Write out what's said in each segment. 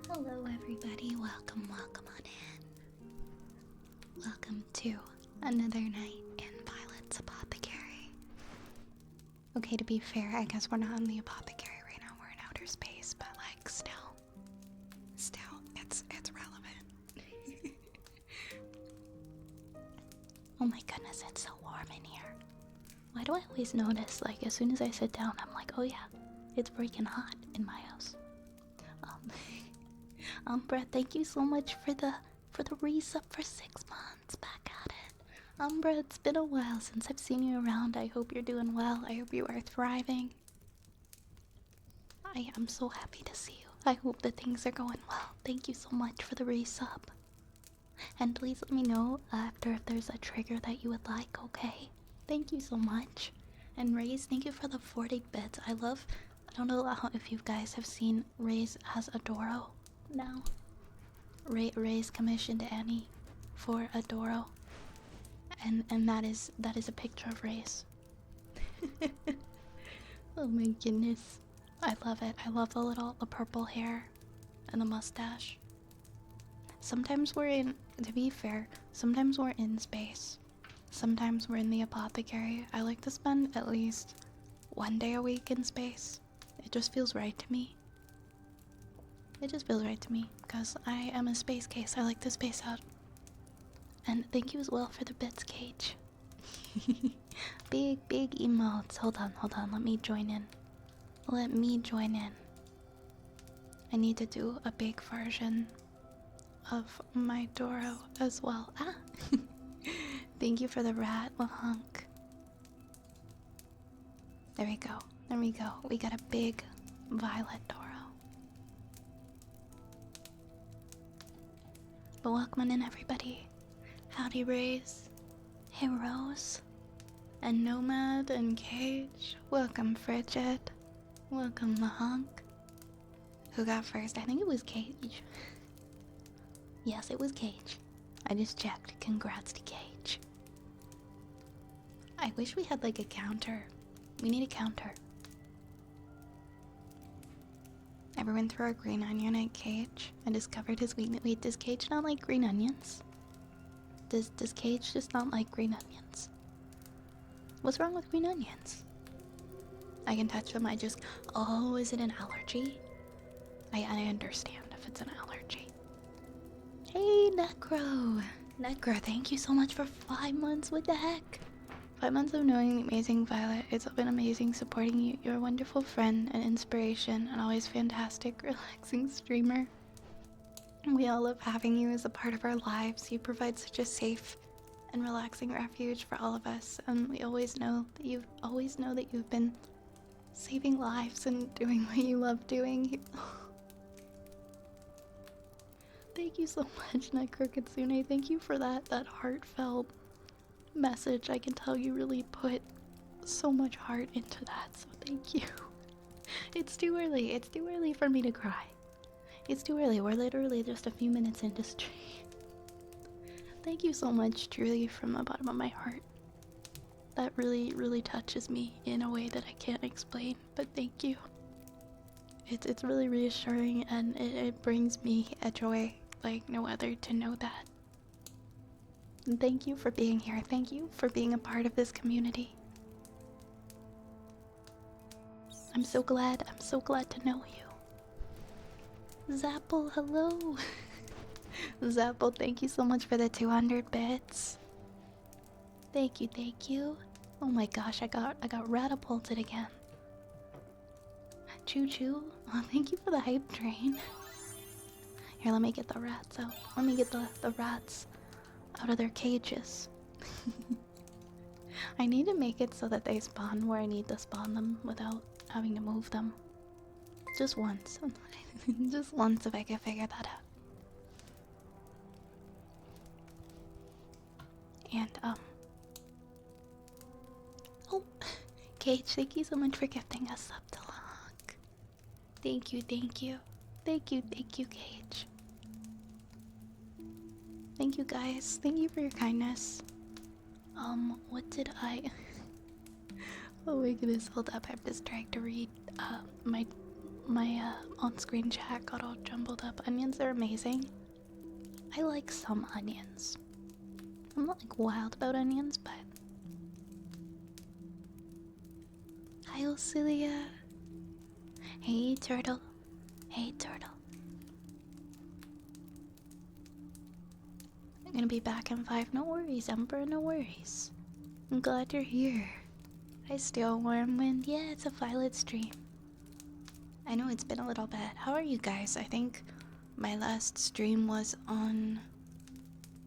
Hello everybody, welcome on in. Welcome to another night in Violet's Apothecary. Okay, to be fair, I guess we're not in the apothecary right now, we're in outer space, but like still, it's relevant. Oh my goodness, it's so warm in here. Why do I always notice, like, as soon as I sit down, I'm like, oh yeah, it's freaking hot in my house. Brett, thank you so much for the resub for 6 months. Back at it. Brett, it's been a while since I've seen you around. I hope you're doing well. I hope you are thriving. I am so happy to see you. I hope that things are going well. Thank you so much for the resub. And please let me know after if there's a trigger that you would like, okay? Thank you so much. And Raze, thank you for the 40 bits. I don't know if you guys have seen Raze as Adoro now. Ray's commissioned Annie for Adoro, and that is a picture of Ray's. Oh my goodness, I love it. I love the purple hair and the mustache. Sometimes we're in, to be fair, sometimes we're in space. Sometimes we're in the apothecary. I like to spend at least 1 day a week in space. It just feels right to me. It just feels right to me, because I am a space case. I like to space out. And thank you as well for the bits, Cage. Big emotes. Hold on. Let me join in. I need to do a big version of my Doro as well. Ah! Thank you for the rat, Lahunk. There we go. We got a big violet Doro. But welcome in, everybody. Howdy, Raze. Hey, Rose. And Nomad and Cage. Welcome, Frigid. Welcome, the Hunk. Who got first? I think it was Cage. Yes, it was Cage. I just checked. Congrats to Cage. I wish we had like a counter. We need a counter. Everyone threw a green onion at Cage. I discovered his weakness. Wait, does Cage not like green onions? Does Cage just not like green onions? What's wrong with green onions? I can touch them, oh, is it an allergy? I understand if it's an allergy. Hey, Necro! Necro, thank you so much for 5 months, what the heck? 5 months of knowing Amazing Violet. It's been amazing supporting you. You're a wonderful friend and inspiration, and always fantastic, relaxing streamer. We all love having you as a part of our lives. You provide such a safe and relaxing refuge for all of us, and we always know that you've been saving lives and doing what you love doing. Thank you so much, Necro Kitsune. Thank you for that heartfelt message. I can tell you really put so much heart into that, so thank you. It's too early for me to cry. It's too early. We're literally just a few minutes into stream. Thank you so much, truly, from the bottom of my heart. That really touches me in a way that I can't explain, but thank you. It's really reassuring, and it brings me a joy like no other to know that. And thank you for being here. Thank you for being a part of this community. I'm so glad to know you. Zapple, hello. Zapple, thank you so much for the 200 bits. Thank you. Oh my gosh, I got ratapulted again. Choo choo. Oh, thank you for the hype train. Here, let me get the rats out. Let me get the rats out of their cages. I need to make it so that they spawn where I need to spawn them without having to move them. Just once. Just once if I can figure that out. And, oh, Cage, thank you so much for gifting us up to lock. Thank you. Thank you, Cage. Thank you, guys. Thank you for your kindness. What did I... Oh my goodness, hold up. I'm just trying to read, my my on-screen chat got all jumbled up. Onions are amazing. I like some onions. I'm not like wild about onions, but hi Ocilia. Hey turtle. Hey turtle. I'm gonna be back in 5. No worries, Emperor, no worries. I'm glad you're here. I still warm wind. Yeah, it's a Violet stream. I know it's been a little bit. How are you guys? I think my last stream was on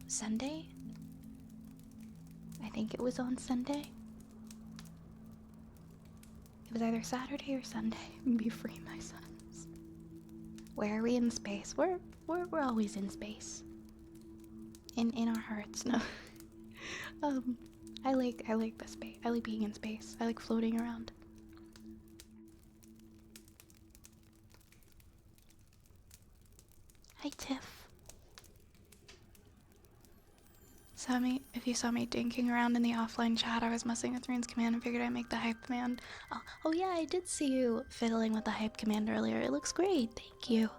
Sunday. I think it was on Sunday. It was either Saturday or Sunday. Be free, my sons. Where are we in space? We're always in space. In our hearts, no. I like the space. I like being in space. I like floating around. Hi Tiff. If you saw me dinking around in the offline chat, I was messing with Rune's command and figured I'd make the hype command. Oh yeah, I did see you fiddling with the hype command earlier. It looks great. Thank you.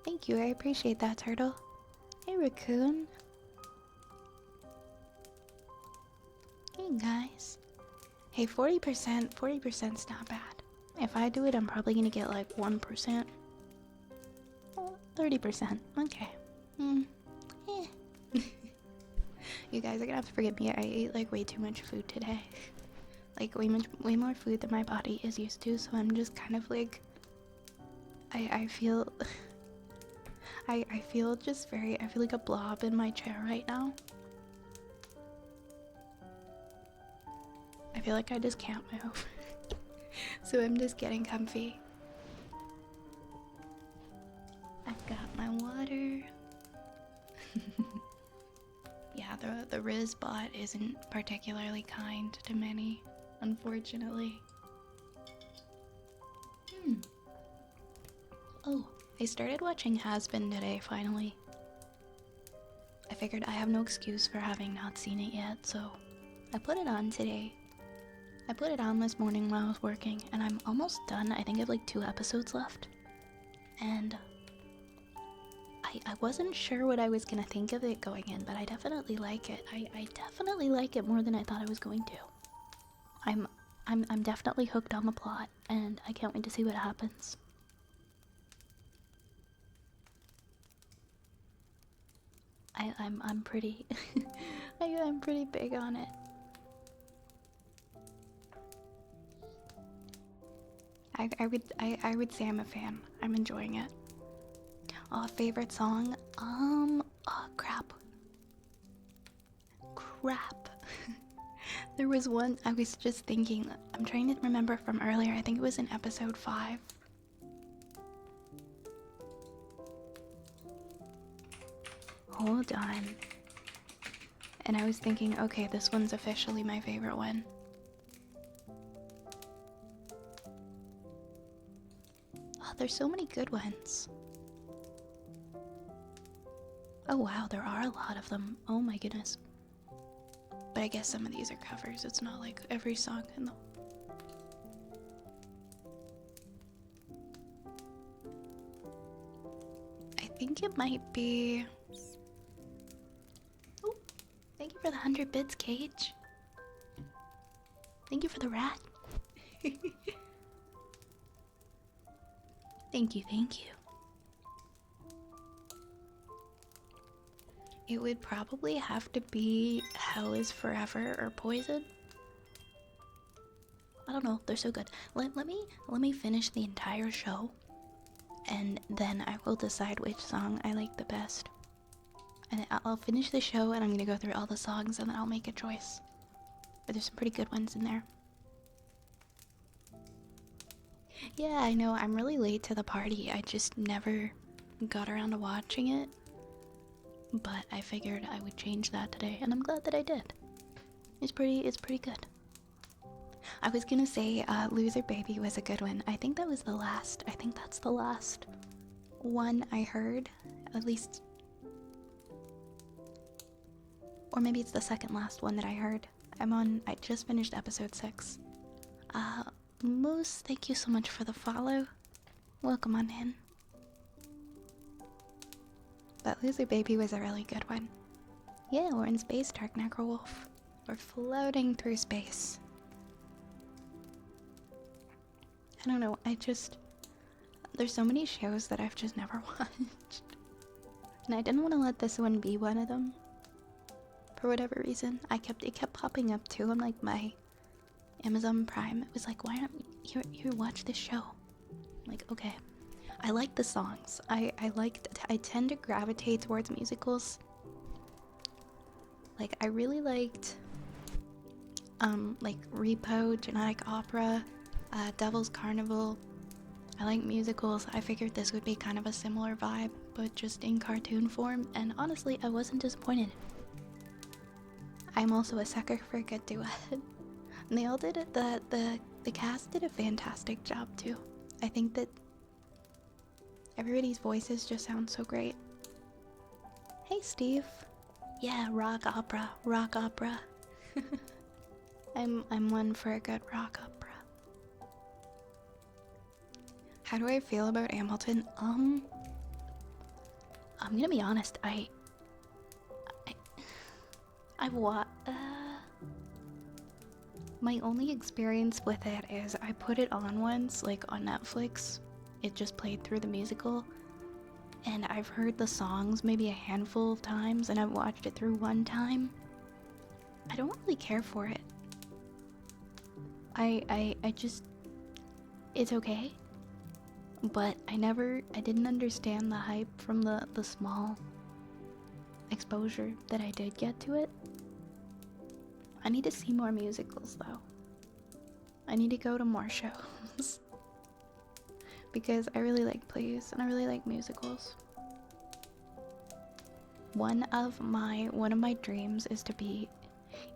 Thank you. I appreciate that, Turtle. Hey, Raccoon. Hey, guys. Hey, 40%'s not bad. If I do it, I'm probably gonna get like 1%. 30%. Okay. You guys are gonna have to forgive me. I ate like way too much food today. Like way more food than my body is used to, so I'm just kind of like I feel I feel just very I feel like a blob in my chair right now. I feel like I just can't move. So I'm just getting comfy. I've got my water. Yeah, the Riz bot isn't particularly kind to many, unfortunately. Oh, I started watching Has Been today, finally. I figured I have no excuse for having not seen it yet, so I put it on today. I put it on this morning while I was working, and I'm almost done. I think I have like 2 episodes left. And I wasn't sure what I was gonna think of it going in, but I definitely like it. I definitely like it more than I thought I was going to. I'm definitely hooked on the plot, and I can't wait to see what happens. I'm pretty I'm pretty big on it. I would say I'm a fan. I'm enjoying it. Oh, favorite song? Oh crap. There was one I was just thinking. I'm trying to remember from earlier. I think it was in episode 5. Hold on. And I was thinking, okay, this one's officially my favorite one. Oh, there's so many good ones. Oh wow, there are a lot of them. Oh my goodness. But I guess some of these are covers. It's not like every song in the... I think it might be... Oh, thank you for the 100 bits, Cage. Thank you for the rat. Thank you, thank you. It would probably have to be Hell is Forever or Poison. I don't know, they're so good. Let me finish the entire show, and then I will decide which song I like the best. And I'll finish the show, and I'm gonna go through all the songs, and then I'll make a choice. But there's some pretty good ones in there. Yeah, I know, I'm really late to the party. I just never got around to watching it. But I figured I would change that today, and I'm glad that I did. It's pretty good. I was gonna say, Loser Baby was a good one. I think that was the last. I think that's the last one I heard, at least. Or maybe it's the second last one that I heard. I just finished episode 6. Moose, thank you so much for the follow. Welcome on in. That loser baby was a really good one. Yeah, we're in space, Dark Necrowolf. We're floating through space. I don't know, there's so many shows that I've just never watched. And I didn't want to let this one be one of them. For whatever reason, it kept popping up too on like my Amazon Prime. It was like, why don't you watch this show? I'm like, okay. I like the songs. I tend to gravitate towards musicals. Like I really liked like Repo, Genetic Opera, Devil's Carnival. I like musicals. I figured this would be kind of a similar vibe, but just in cartoon form, and honestly, I wasn't disappointed. I'm also a sucker for a good duet. And they all did it. The cast did a fantastic job too. I think that everybody's voices just sound so great. Hey Steve. Yeah, rock opera. I'm one for a good rock opera. How do I feel about Hamilton? I'm gonna be honest, my only experience with it is I put it on once, like on Netflix. It just played through the musical. And I've heard the songs maybe a handful of times, and I've watched it through one time. I don't really care for it. I just... It's okay. But I didn't understand the hype from the small exposure that I did get to it. I need to see more musicals though. I need to go to more shows. Because I really like plays and I really like musicals. One of my dreams is to be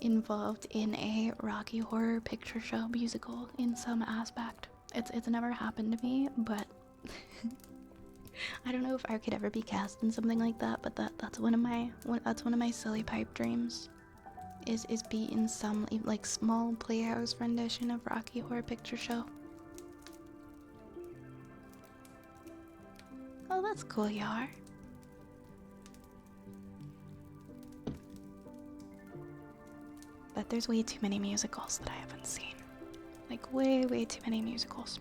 involved in a Rocky Horror Picture Show musical in some aspect. It's never happened to me, but I don't know if I could ever be cast in something like that, but that's one of my silly pipe dreams. Is be in some like small playhouse rendition of Rocky Horror Picture Show. Oh, that's cool, Yar. But there's way too many musicals that I haven't seen. Like way too many musicals.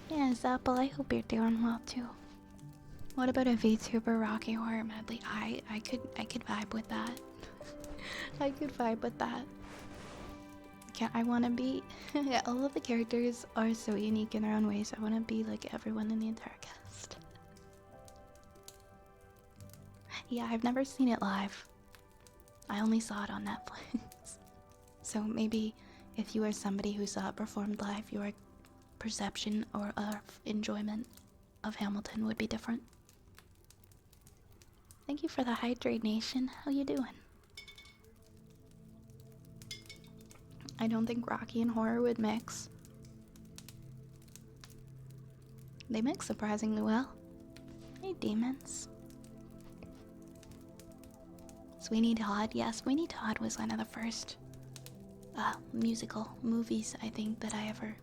Yeah, Zapple, I hope you're doing well too. What about a VTuber Rocky Horror medley? I could vibe with that. I could vibe with that. I want to be... all of the characters are so unique in their own ways. I want to be like everyone in the entire cast. Yeah, I've never seen it live. I only saw it on Netflix. So maybe if you are somebody who saw it performed live, your perception or enjoyment of Hamilton would be different. Thank you for the Hydrate Nation. How you doing? I don't think Rocky and horror would mix. They mix surprisingly well. Hey, demons. Sweeney Todd. Yeah, Sweeney Todd was one of the first musical movies I think that I ever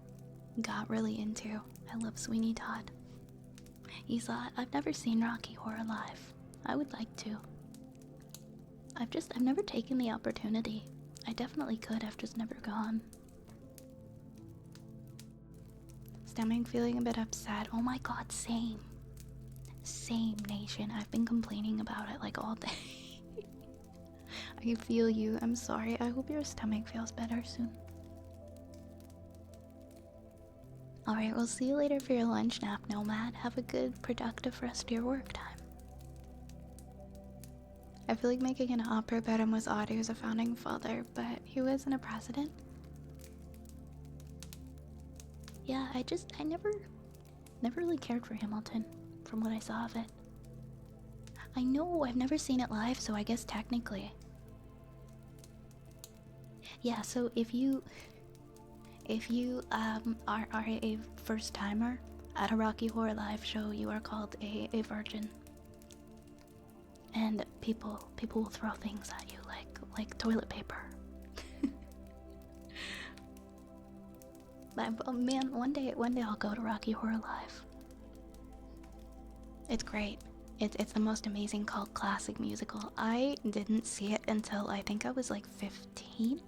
got really into. I love Sweeney Todd. I've never seen Rocky Horror live. I would like to. I've never taken the opportunity. I definitely could, I've just never gone. Stemming feeling a bit upset. Oh my god, same. Same, Nation. I've been complaining about it like all day. I feel you. I'm sorry. I hope your stomach feels better soon. Alright, we'll see you later for your lunch nap, Nomad. Have a good, productive rest of your work time. I feel like making an opera about him was odd. He was a founding father, but he wasn't a president. Yeah, I never really cared for Hamilton, from what I saw of it. I know, I've never seen it live, so I guess technically. Yeah, so if you are a first timer at a Rocky Horror live show, you are called a virgin. And people will throw things at you like toilet paper. Oh man, one day I'll go to Rocky Horror Live. It's great. It's the most amazing cult classic musical. I didn't see it until I think I was like 15.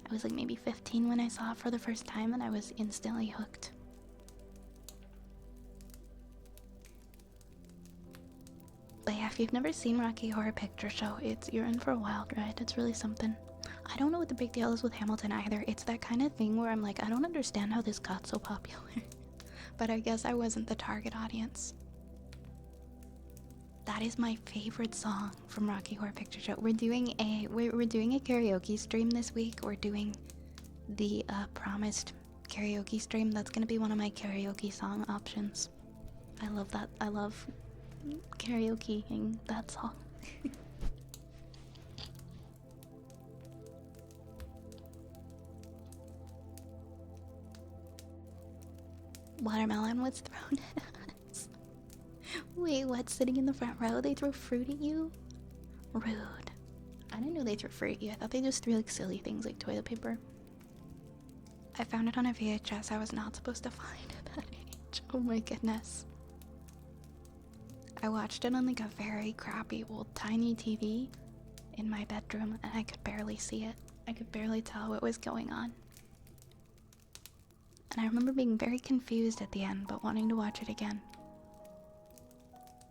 I was like maybe 15 when I saw it for the first time, and I was instantly hooked. But yeah, if you've never seen Rocky Horror Picture Show, you're in for a wild ride. It's really something. I don't know what the big deal is with Hamilton either. It's that kind of thing where I'm like, I don't understand how this got so popular. But I guess I wasn't the target audience. That is my favorite song from Rocky Horror Picture Show. We're doing a karaoke stream this week. We're doing the promised karaoke stream. That's gonna be one of my karaoke song options. I love that. I love karaokeing that song. Watermelon was thrown at us. Wait, what? Sitting in the front row? They throw fruit at you? Rude. I didn't know they threw fruit at you. I thought they just threw like silly things like toilet paper. I found it on a VHS I was not supposed to find at that age. Oh my goodness. I watched it on like a very crappy old tiny TV in my bedroom, and I could barely see it. I could barely tell what was going on. And I remember being very confused at the end, but wanting to watch it again.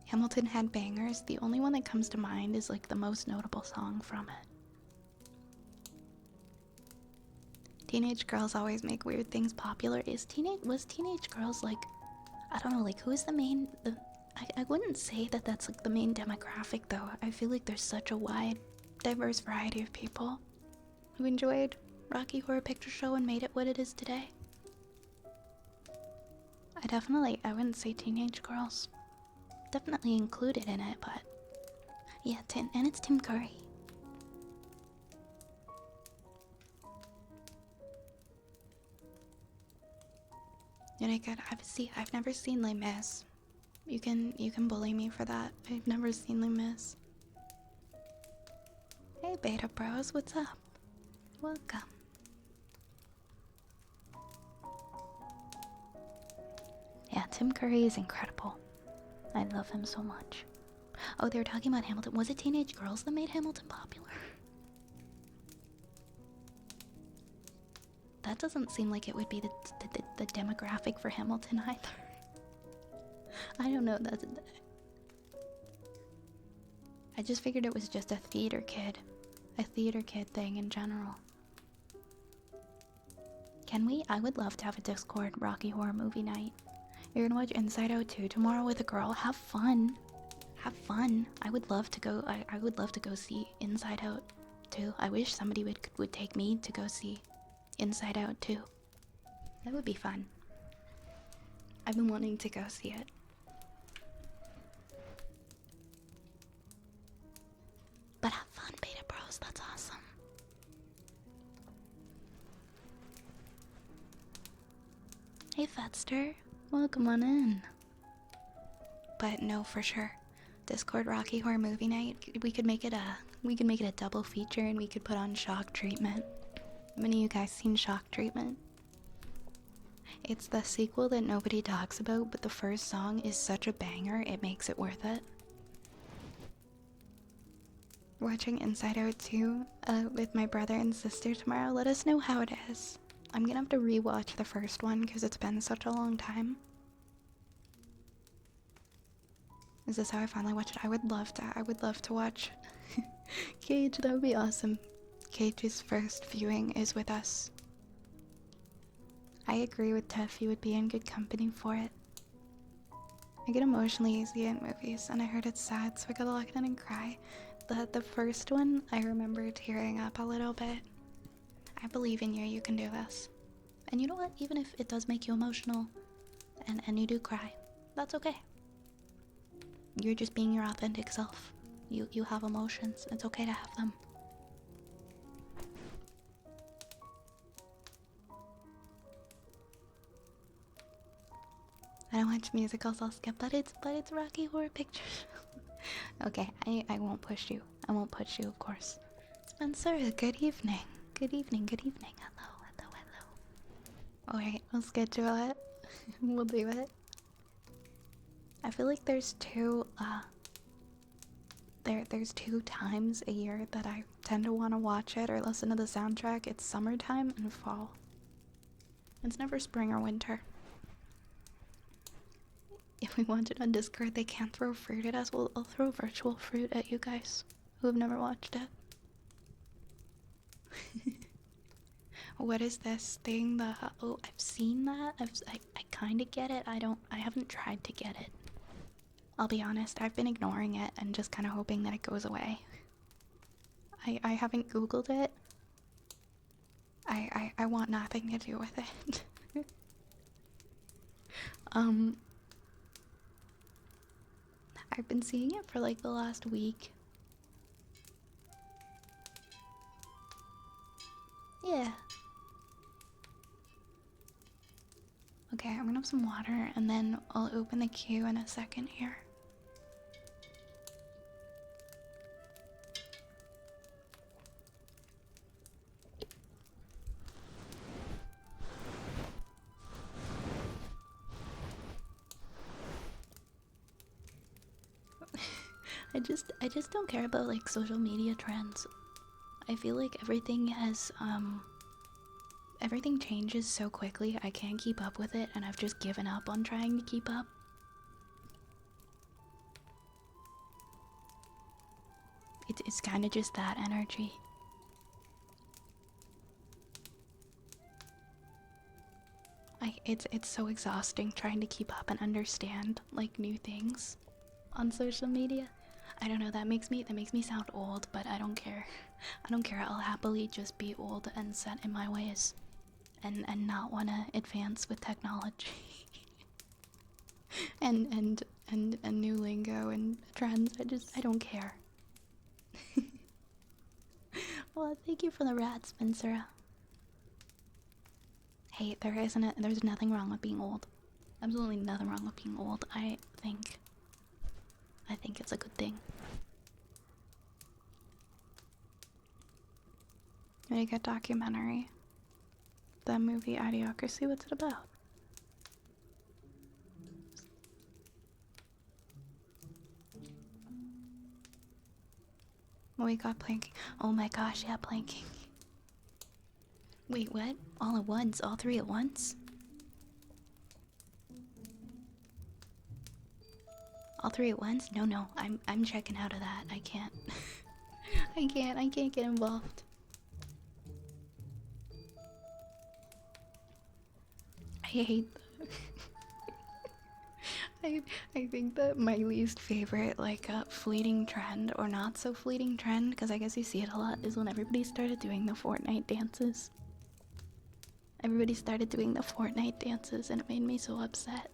Hamilton had bangers. The only one that comes to mind is like the most notable song from it. Teenage girls always make weird things popular. Was teenage girls like, I don't know, like who's the main, I wouldn't say that that's like the main demographic though. I feel like there's such a wide, diverse variety of people who enjoyed Rocky Horror Picture Show and made it what it is today. I wouldn't say teenage girls. Definitely included in it, but yeah, and it's Tim Curry. And I've never seen Les Mis. You can bully me for that. I've never seen Les Mis. Hey Beta Bros, what's up? Welcome. Yeah, Tim Curry is incredible. I love him so much. Oh, they were talking about Hamilton. Was it teenage girls that made Hamilton popular? That doesn't seem like it would be the demographic for Hamilton either. I don't know. I just figured it was just a theater kid thing in general. Can we? I would love to have a Discord Rocky Horror movie night. You're gonna watch Inside Out 2 tomorrow with a girl. Have fun. Have fun. I would love to go. I would love to go see Inside Out 2. I wish somebody would take me to go see Inside Out 2. That would be fun. I've been wanting to go see it. But have fun, Beta Bros. That's awesome. Hey, Fatster. Welcome on in. But no, for sure. Discord Rocky Horror Movie Night. We could make it a double feature, and we could put on Shock Treatment. Have any of you guys seen Shock Treatment? It's the sequel that nobody talks about, but the first song is such a banger, it makes it worth it. Watching Inside Out 2 with my brother and sister tomorrow. Let us know how it is. I'm gonna have to rewatch the first one because it's been such a long time. Is this how I finally watch it? I would love to watch Cage. That would be awesome. Cage's first viewing is with us. I agree with Tef, you would be in good company for it. I get emotionally easy in movies, and I heard it's sad, so I gotta look in and cry. The first one, I remember tearing up a little bit. I believe in you, you can do this. And you know what? Even if it does make you emotional, and you do cry, that's okay. You're just being your authentic self. You have emotions, it's okay to have them. I don't watch musicals, I'll skip, but it's Rocky Horror Picture Show. Okay, I won't push you. I won't push you, of course. Spencer, good evening. Good evening, good evening. Hello, hello, hello. Alright, we'll schedule it. We'll do it. I feel like there's there's two times a year that I tend to want to watch it or listen to the soundtrack. It's summertime and fall. It's never spring or winter. If we want it on Discord, they can't throw fruit at us. Well, I'll throw virtual fruit at you guys who have never watched it. What is this thing? Oh, I've seen that. I kind of get it. I haven't tried to get it. I'll be honest, I've been ignoring it and just kind of hoping that it goes away. I haven't Googled it. I want nothing to do with it. I've been seeing it for like the last week. Yeah. Okay, I'm gonna have some water and then I'll open the queue in a second here. I just don't care about like social media trends. I feel like everything changes so quickly. I can't keep up with it and I've just given up on trying to keep up. It's kind of just that energy. It's so exhausting trying to keep up and understand like new things on social media. I don't know, that makes me sound old, but I don't care. I don't care. I'll happily just be old and set in my ways and not want to advance with technology. and new lingo and trends. I don't care. Well, thank you for the rat, Spencer. Hey, there's nothing wrong with being old. Absolutely nothing wrong with being old. I think it's a good thing. Really good documentary. The movie Idiocracy, what's it about? We got planking. Oh my gosh, yeah, planking. Wait, what? All at once? All three at once? All three at once? No, I'm checking out of that. I can't. I can't get involved. I hate that. I think that my least favorite, like, fleeting trend, or not so fleeting trend, because I guess you see it a lot, is when everybody started doing the Fortnite dances. Everybody started doing the Fortnite dances, and it made me so upset.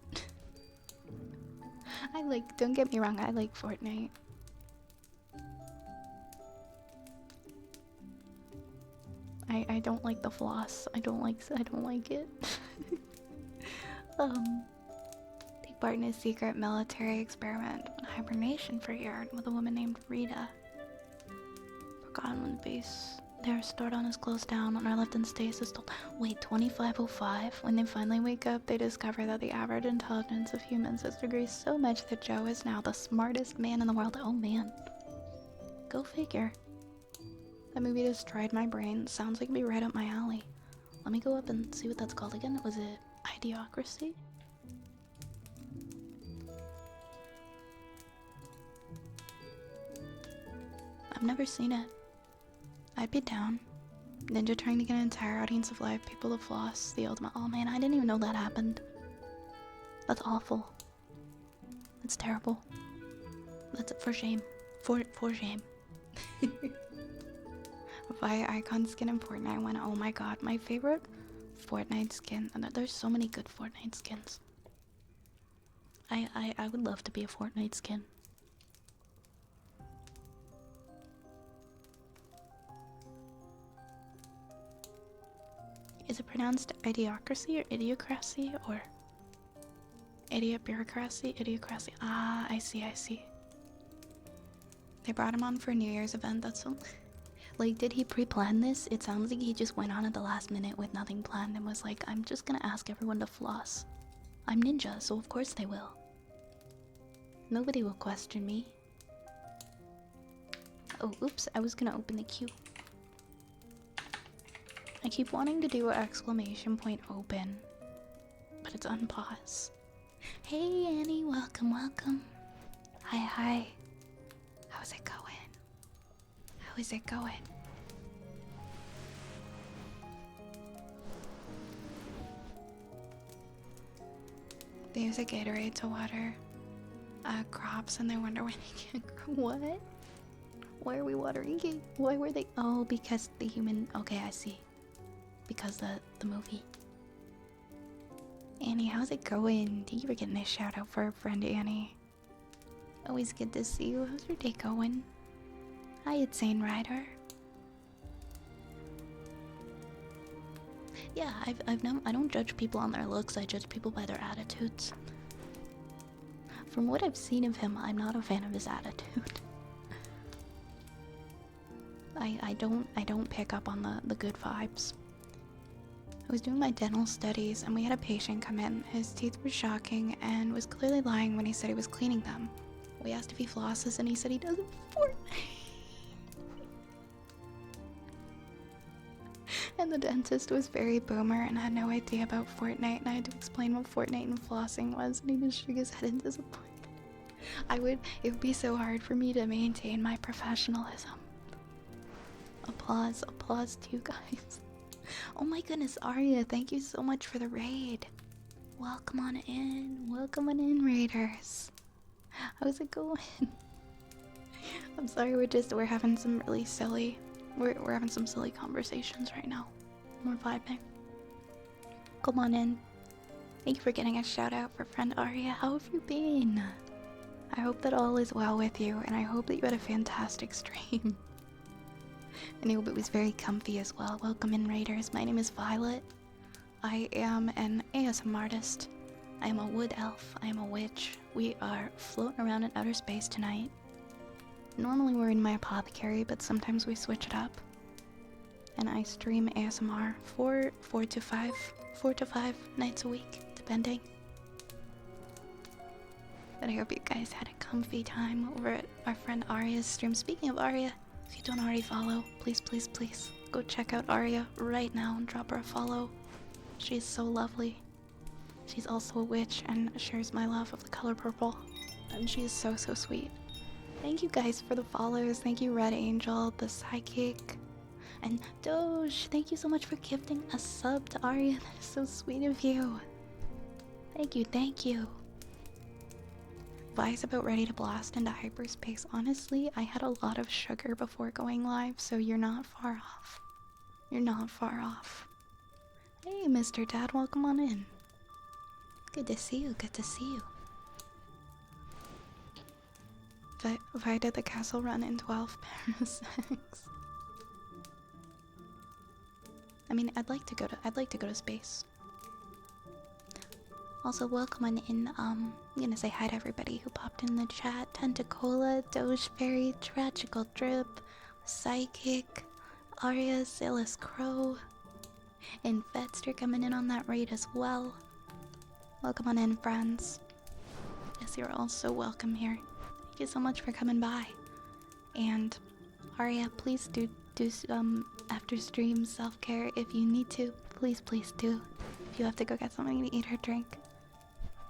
Don't get me wrong, I like Fortnite. I don't like the floss. I don't like it. Take part in a secret military experiment in hibernation for a year with a woman named Rita. Forgotten when base they stored on is closed down and are left in stasis till wait, 2505. When they finally wake up, they discover that the average intelligence of humans has decreased so much that Joe is now the smartest man in the world. Oh man. Go figure. That movie destroyed my brain. Sounds like it'd be right up my alley. Let me go up and see what that's called again. Was it Idiocracy? I've never seen it. I'd be down. Ninja trying to get an entire audience of live people to floss the ultimate. Oh man, I didn't even know that happened. That's awful. That's terrible. That's for shame. For shame. Via icon skin in Fortnite, I went, oh my god, my favorite Fortnite skin. And there's so many good Fortnite skins. I would love to be a Fortnite skin. Is it pronounced idiocracy or idiocracy or idiot bureaucracy? Idiocracy. Ah, I see. They brought him on for a New Year's event. That's so. Like, did he pre-plan this? It sounds like he just went on at the last minute with nothing planned and was like, I'm just gonna ask everyone to floss. I'm ninja, so of course they will. Nobody will question me. Oh, oops, I was gonna open the queue. I keep wanting to do exclamation point open, but it's unpause. Hey Annie, welcome, welcome. Hi, hi. How's it going? How is it going? They use a Gatorade to water crops and they wonder when they get what? Why are we watering it? Why were they? Oh, because the human. Okay, I see. Because the movie. Annie, how's it going? Thank you for getting a shout out for our friend Annie. Always good to see you. How's your day going? Hi, Insane Rider. Yeah, I don't judge people on their looks. I judge people by their attitudes. From what I've seen of him, I'm not a fan of his attitude. I don't pick up on the good vibes. I was doing my dental studies and we had a patient come in. His teeth were shocking and was clearly lying when he said he was cleaning them. We asked if he flosses and he said he does it for And the dentist was very boomer and had no idea about Fortnite, and I had to explain what Fortnite and flossing was, and he just shook his head in disappointment. It would be so hard for me to maintain my professionalism. Applause to you guys. Oh my goodness, Arya, thank you so much for the raid. Welcome on in, raiders. How's it going? I'm sorry, we're having some really silly, we're having some silly conversations right now. We're vibing. Come on in. Thank you for getting a shout out for friend Arya. How have you been? I hope that all is well with you, and I hope that you had a fantastic stream. And I hope it was very comfy as well. Welcome in, raiders. My name is Violet. I am an ASM artist. I am a wood elf. I am a witch. We are floating around in outer space tonight. Normally we're in my apothecary, but sometimes we switch it up. And I stream ASMR for 4 to 5 nights a week, depending. But I hope you guys had a comfy time over at our friend Arya's stream. Speaking of Arya, if you don't already follow, please go check out Arya right now and drop her a follow. She's so lovely. She's also a witch and shares my love of the color purple. And she is so sweet. Thank you guys for the follows. Thank you, Red Angel, the Psychic, and Doge. Thank you so much for gifting a sub to Arya. That is so sweet of you. Thank you. Vi's about ready to blast into hyperspace. Honestly, I had a lot of sugar before going live, so you're not far off. Hey, Mr. Dad, welcome on in. Good to see you. Vi did the castle run in 12 parsecs. I mean, I'd like to go to space. Also, welcome on in. I'm gonna say hi to everybody who popped in the chat. Tentacola, Doge Fairy, Tragical Drip, Psychic, Arya, Silas Crow, and Vetster coming in on that raid as well. Welcome on in, friends. Yes, you're all so welcome here. Thank you so much for coming by. And Arya, please do after stream self-care if you need to. Please do. If you have to go get something to eat or drink.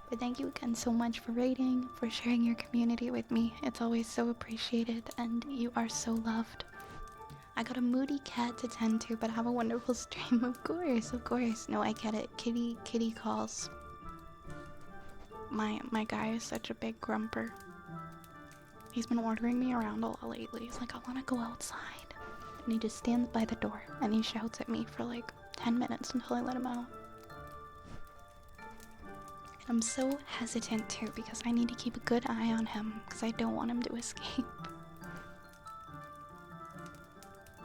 But thank you again so much for raiding, for sharing your community with me. It's always so appreciated, and you are so loved. I got a moody cat to tend to, but have a wonderful stream. Of course. No, I get it. Kitty calls. My guy is such a big grumper. He's been ordering me around a lot lately. He's like, I want to go outside. And he just stands by the door and he shouts at me for like 10 minutes until I let him out. And I'm so hesitant too because I need to keep a good eye on him because I don't want him to escape.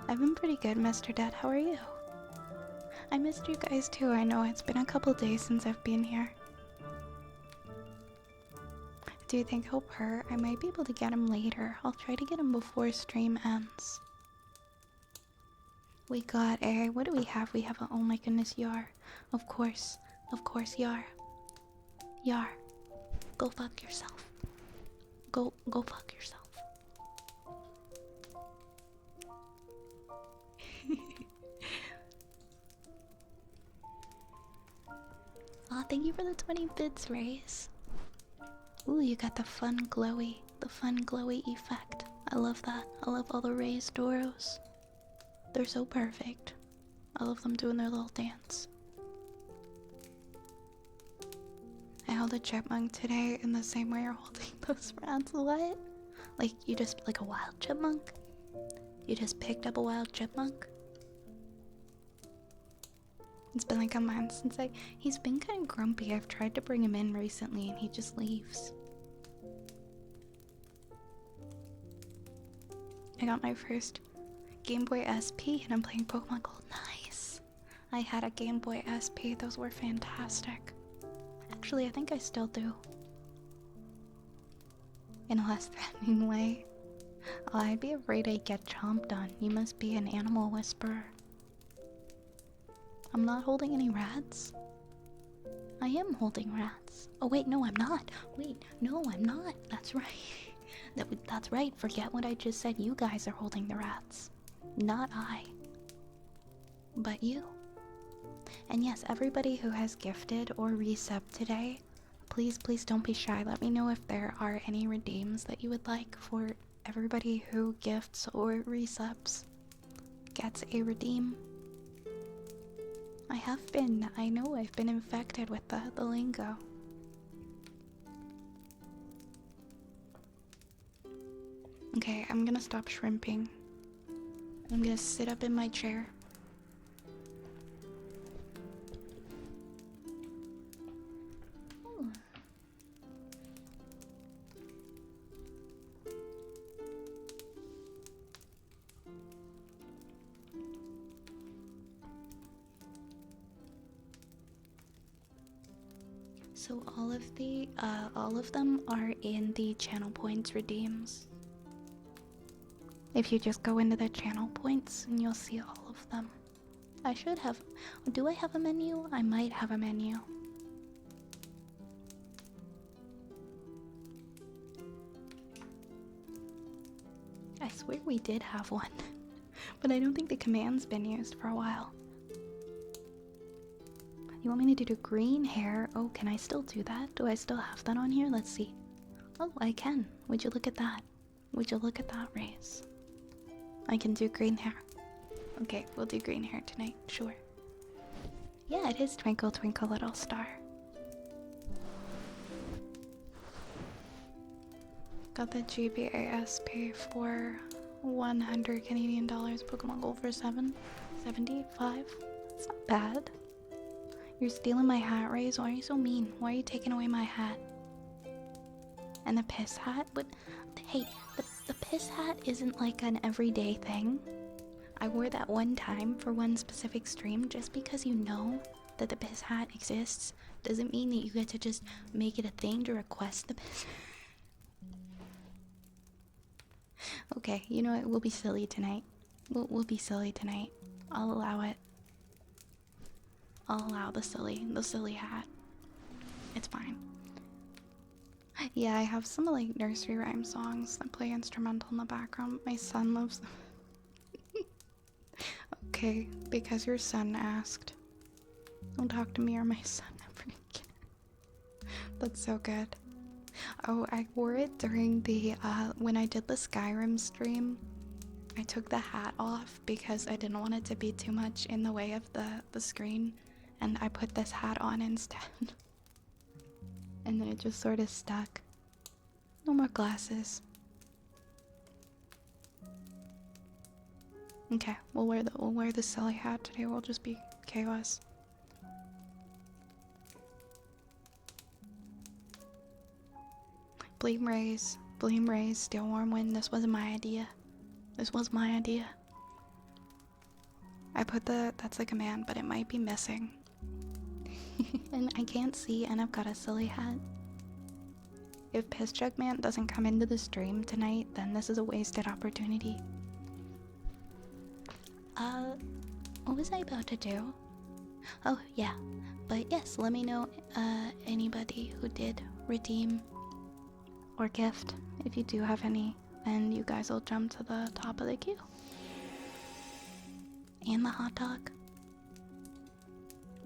I've been pretty good, Mr. Dad. How are you? I missed you guys too. I know it's been a couple days since I've been here. Do you think he'll purr? I might be able to get him later. I'll try to get him before stream ends. We got a, what do we have? We have a, oh my goodness, Yar. Of course, Yar. Yar, go fuck yourself. Go fuck yourself. Aw, thank you for the 20 bits, Race. Ooh, you got the fun glowy effect. I love that. I love all the raised Doros. They're so perfect. I love them doing their little dance. I held a chipmunk today in the same way you're holding those rats. What? Like, you just, like a wild chipmunk? You just picked up a wild chipmunk? It's been like a month since he's been kind of grumpy. I've tried to bring him in recently and he just leaves. I got my first Game Boy SP and I'm playing Pokemon Gold. Nice! I had a Game Boy SP, those were fantastic. Actually, I think I still do. In a less threatening way. Oh, I'd be afraid I'd get chomped on. You must be an animal whisperer. I'm not holding any rats. I am holding rats. Oh wait, no I'm not. Wait, no I'm not. That's right. That's right. Forget what I just said. You guys are holding the rats. Not I. But you. And yes, everybody who has gifted or resubbed today, please don't be shy. Let me know if there are any redeems that you would like. For everybody who gifts or resubs gets a redeem. I know I've been infected with the lingo. Okay, I'm gonna stop shrimping. I'm gonna sit up in my chair. Ooh. So all of them are in the channel points redeems. If you just go into the channel points and you'll see all of them. I should have, do I have a menu? I might have a menu. I swear we did have one, but I don't think the command's been used for a while. You want me to do green hair? Oh, can I still do that? Do I still have that on here? Let's see. Oh, I can. Would you look at that? Would you look at that, Race? I can do green hair. Okay, we'll do green hair tonight, sure. Yeah, it is Twinkle Twinkle Little Star. Got the GBASP for 100 Canadian dollars. Pokemon Gold for 75. That's not bad. You're stealing my hat, Raze. Why are you so mean? Why are you taking away my hat? And the piss hat? But hey, the piss hat isn't like an everyday thing. I wore that one time for one specific stream. Just because you know that the piss hat exists doesn't mean that you get to just make it a thing to request the piss. Okay, you know what? We'll be silly tonight. We'll be silly tonight. I'll allow it. I'll allow the silly hat. It's fine. Yeah, I have some like nursery rhyme songs that play instrumental in the background. My son loves them. Okay, because your son asked. Don't talk to me or my son ever again. That's so good. Oh, I wore it during the, when I did the Skyrim stream. I took the hat off because I didn't want it to be too much in the way of the screen. And I put this hat on instead. And then it just sort of stuck. No more glasses. Okay, we'll wear the silly hat today. We'll just be chaos. Blame Rays, Steel Warm Wind. This wasn't my idea. This was my idea. I put that's a command, but it might be missing. And I can't see, and I've got a silly hat. If Piss Jug Man doesn't come into the stream tonight, then this is a wasted opportunity. What was I about to do? Oh, yeah. But yes, let me know anybody who did redeem or gift, if you do have any, and you guys will jump to the top of the queue. And the hot dog.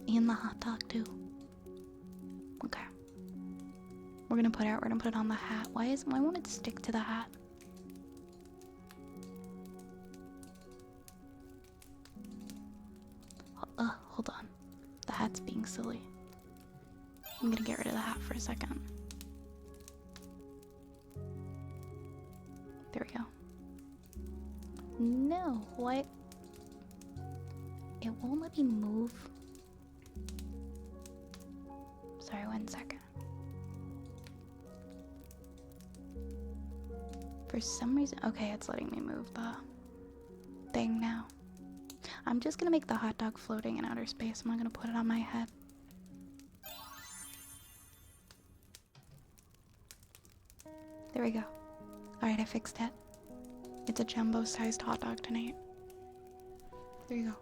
And the hot dog too. Okay. We're gonna put it on the hat. Why won't it stick to the hat? Hold on. The hat's being silly. I'm gonna get rid of the hat for a second. There we go. No, what? It won't let me move. Sorry, 1 second. For some reason, okay, it's letting me move the thing now. I'm just gonna make the hot dog floating in outer space. I'm not gonna put it on my head. There we go. Alright, I fixed it. It's a jumbo-sized hot dog tonight. There you go.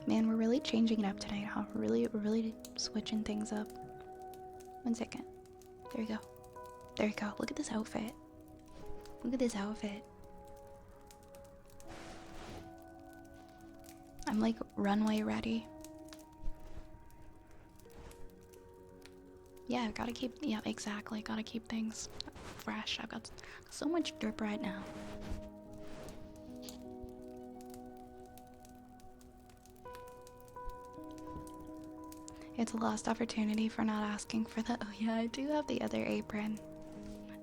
Man, we're really changing it up tonight, huh? We're really switching things up. 1 second. There we go. There you go. Look at this outfit. Look at this outfit. I'm like runway ready. Yeah, gotta keep, yeah, exactly. Gotta keep things fresh. I've got so much drip right now. It's a lost opportunity for not asking for the. Oh yeah, I do have the other apron.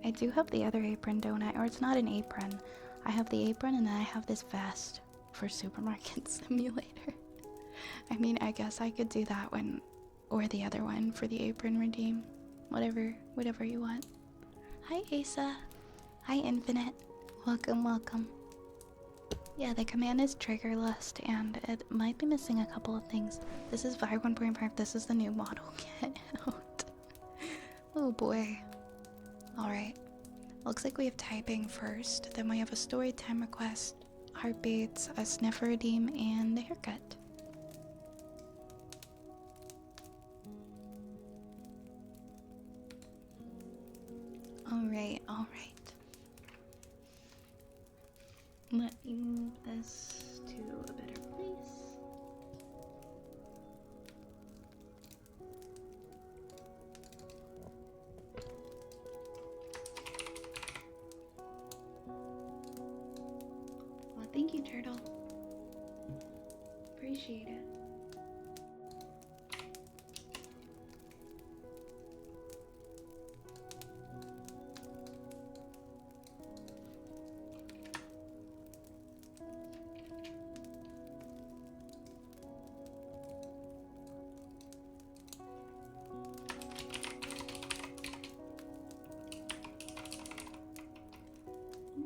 I do have the other apron, don't I? Or it's not an apron. I have the apron and then I have this vest for Supermarket Simulator. I mean, I guess I could do that one or the other one for the apron redeem. Whatever you want. Hi Asa. Hi Infinite. Welcome, welcome. Yeah, the command is trigger list and it might be missing a couple of things. This is 5.1.5. This is the new model. Get out. Oh boy. Alright. Looks like we have typing first. Then we have a story time request, heartbeats, a sniffer redeem, and a haircut. Alright, alright. Let me move this to a better place. Well, thank you, Turtle. Appreciate it.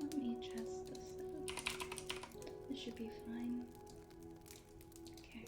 Let me adjust this. This should be fine. Okay.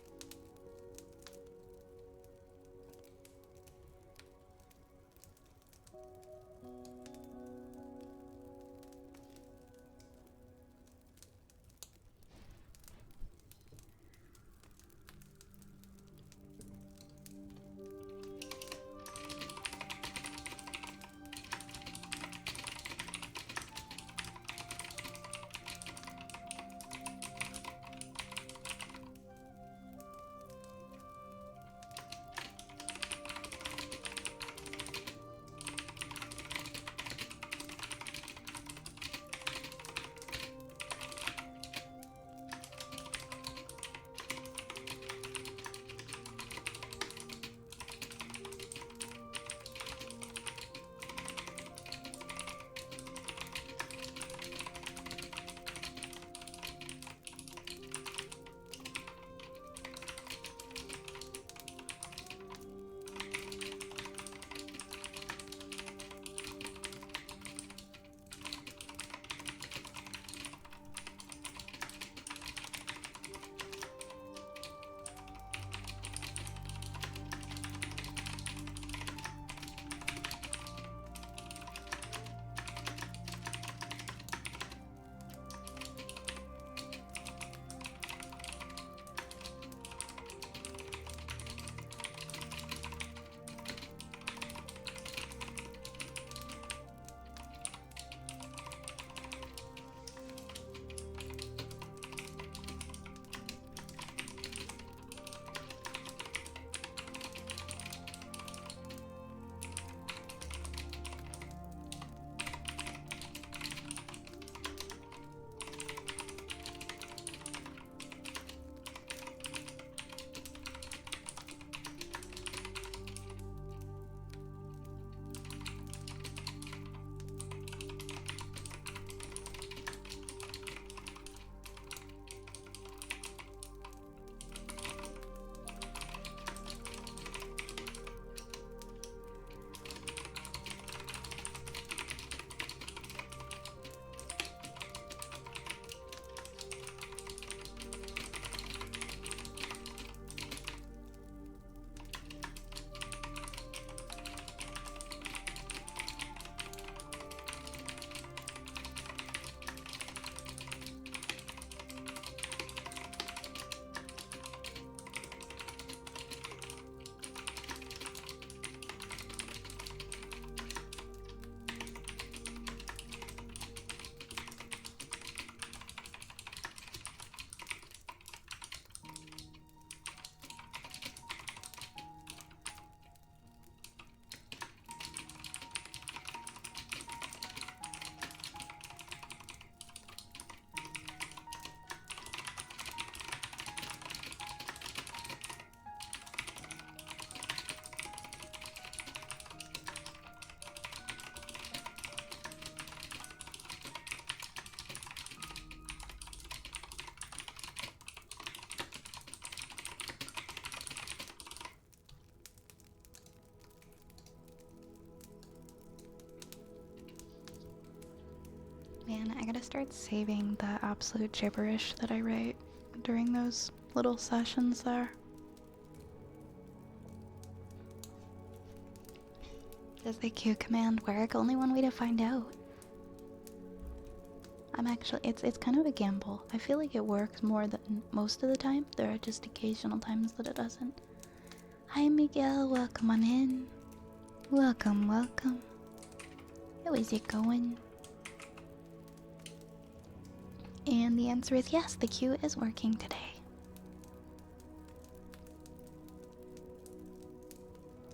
Man, I gotta start saving the absolute gibberish that I write during those little sessions there. Does the Q command work? Only one way to find out. I'm actually, it's kind of a gamble. I feel like it works more than most of the time. There are just occasional times that it doesn't. Hi Miguel, welcome on in. Welcome, welcome. How is it going? And the answer is yes, the queue is working today.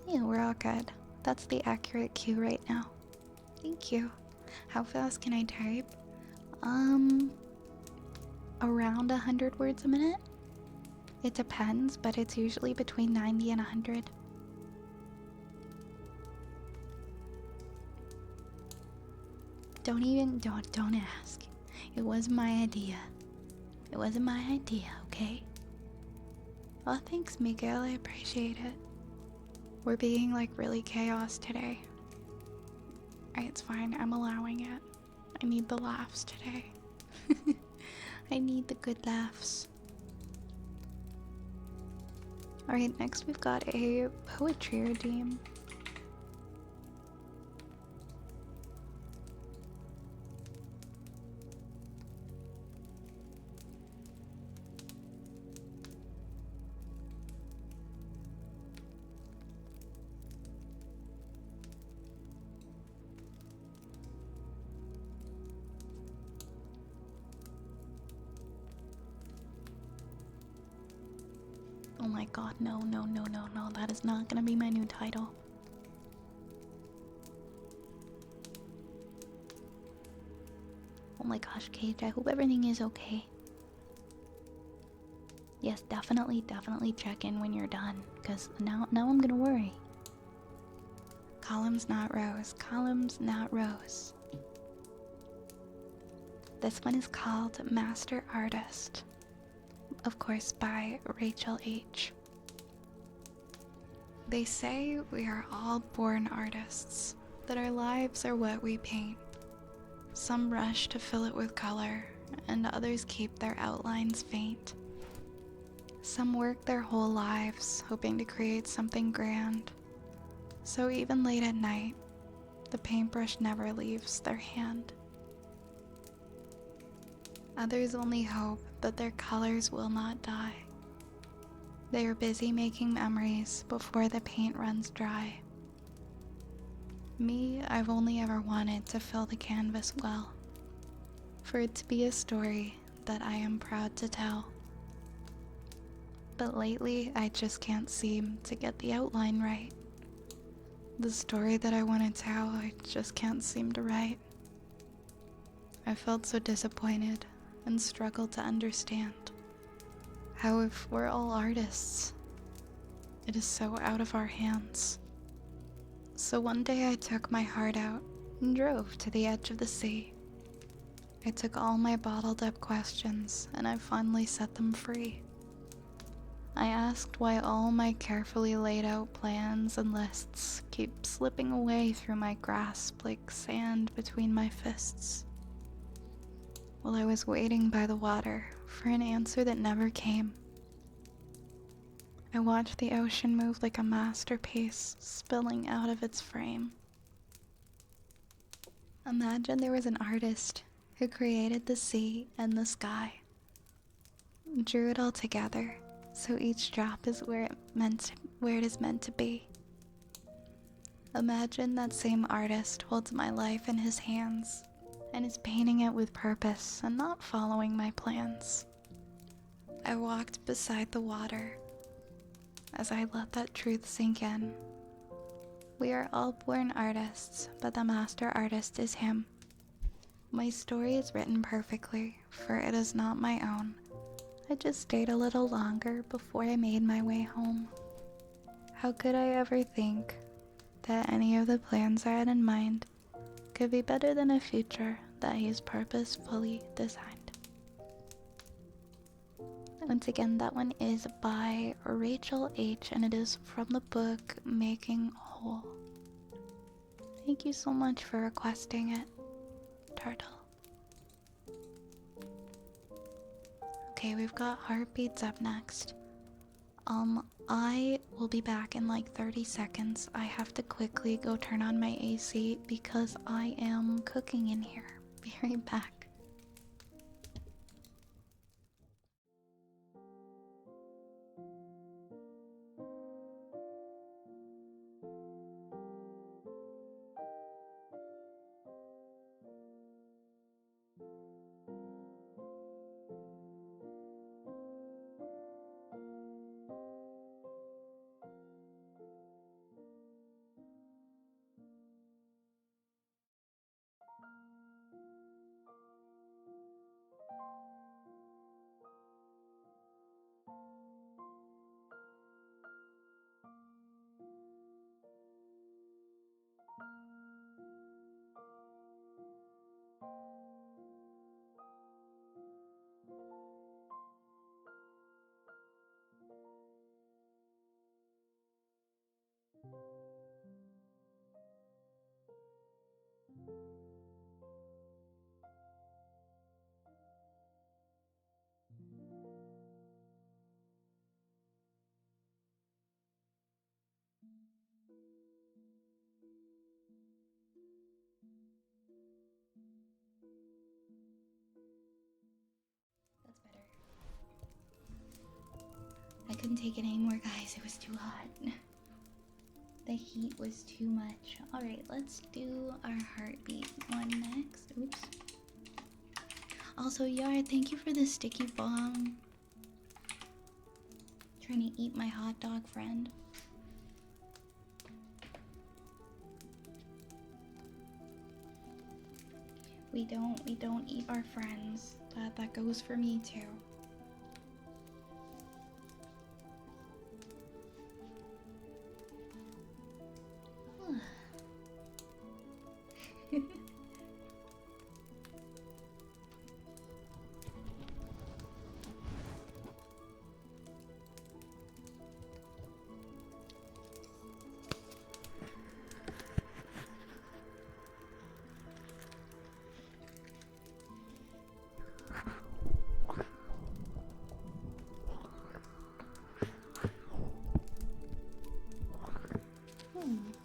Yeah, we're all good. That's the accurate queue right now. Thank you. How fast can I type? Around 100 words a minute. It depends, but it's usually between 90 and 100. Don't ask. It was my idea. It wasn't my idea, okay? Oh, thanks, Miguel. I appreciate it. We're being like really chaos today. It's fine. I'm allowing it. I need the laughs today. I need the good laughs. Alright, next we've got a poetry redeem. Oh my god, no, that is not gonna be my new title. Oh my gosh, Cage, I hope everything is okay. Yes, definitely check in when you're done, because now I'm gonna worry. Columns not rows, columns not rows. This one is called Master Artist. Of course, by Rachel H. They say we are all born artists, that our lives are what we paint. Some rush to fill it with color, and others keep their outlines faint. Some work their whole lives, hoping to create something grand. So even late at night, the paintbrush never leaves their hand. Others only hope that their colors will not die. They are busy making memories before the paint runs dry. Me, I've only ever wanted to fill the canvas well, for it to be a story that I am proud to tell. But lately, I just can't seem to get the outline right. The story that I want to tell, I just can't seem to write. I felt so disappointed and struggled to understand how, if we're all artists, it is so out of our hands. So one day I took my heart out and drove to the edge of the sea. I took all my bottled up questions and I finally set them free. I asked why all my carefully laid out plans and lists keep slipping away through my grasp like sand between my fists. While I was waiting by the water for an answer that never came, I watched the ocean move like a masterpiece spilling out of its frame. Imagine there was an artist who created the sea and the sky, drew it all together so each drop is where it is meant to be. Imagine that same artist holds my life in his hands and is painting it with purpose and not following my plans. I walked beside the water as I let that truth sink in. We are all born artists, but the master artist is him. My story is written perfectly, for it is not my own. I just stayed a little longer before I made my way home. How could I ever think that any of the plans I had in mind could be better than a future that he's purposefully designed? Once again, that one is by Rachel H. and it is from the book Making Whole. Thank you so much for requesting it, Turtle. Okay, we've got heartbeats up next. I will be back in like 30 seconds. I have to quickly go turn on my AC because I am cooking in here. Be right back. That's better. I couldn't take it anymore, guys. It was too hot. The heat was too much. Alright, let's do our heartbeat one next. Oops. Also, Yar, thank you for the sticky bomb. Trying to eat my hot dog friend. We don't eat our friends. That goes for me too.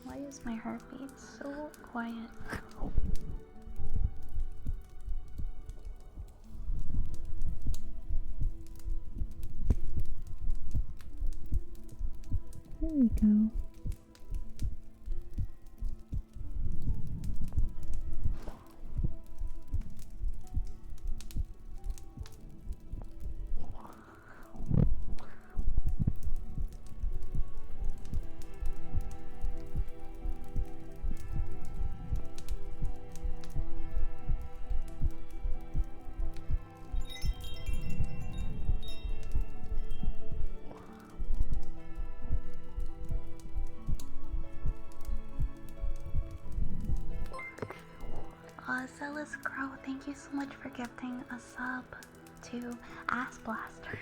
Why is my heartbeat so quiet? There we go. Zealous Crow, thank you so much for gifting a sub to Ass Blaster.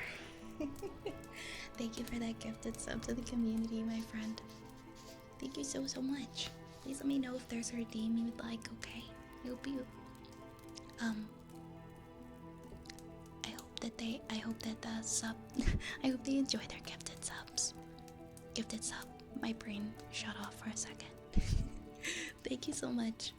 Thank you for that gifted sub to the community, my friend. Thank you so much. Please let me know if there's a redeem you would like, okay? I hope you I hope that the sub I hope they enjoy their gifted subs. Gifted sub. My brain shut off for a second. Thank you so much.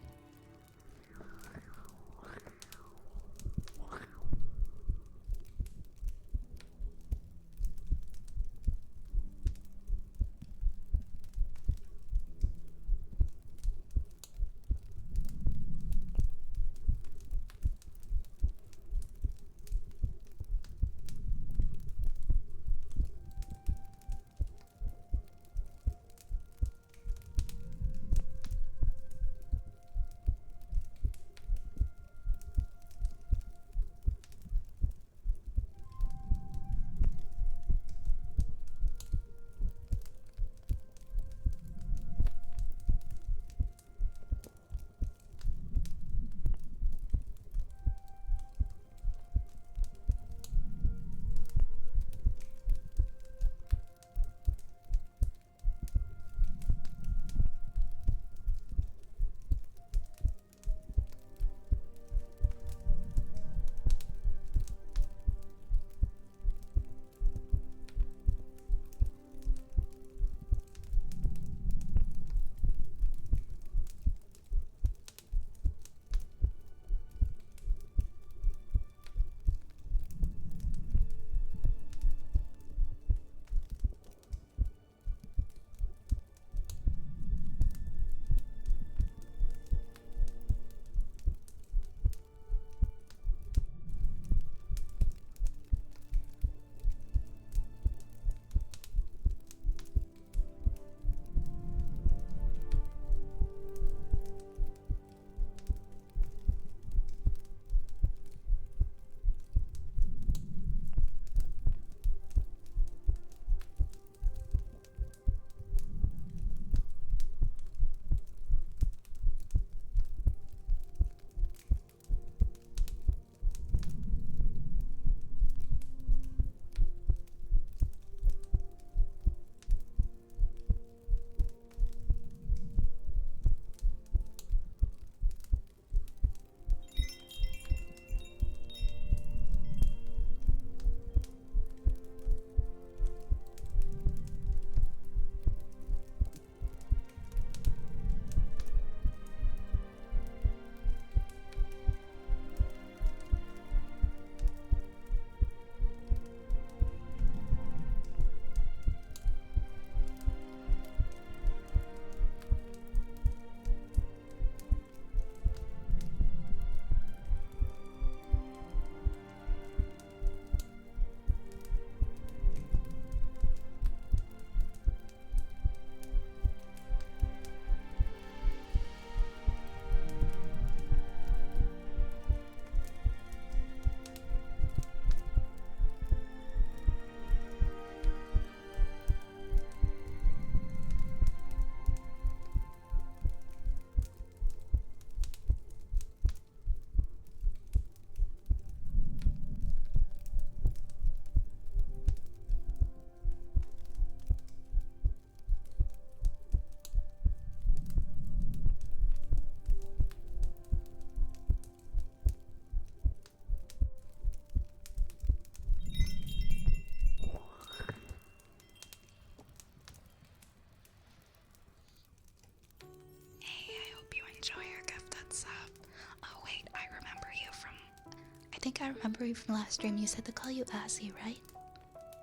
think I remember you from last stream. You said to call you Assy, right?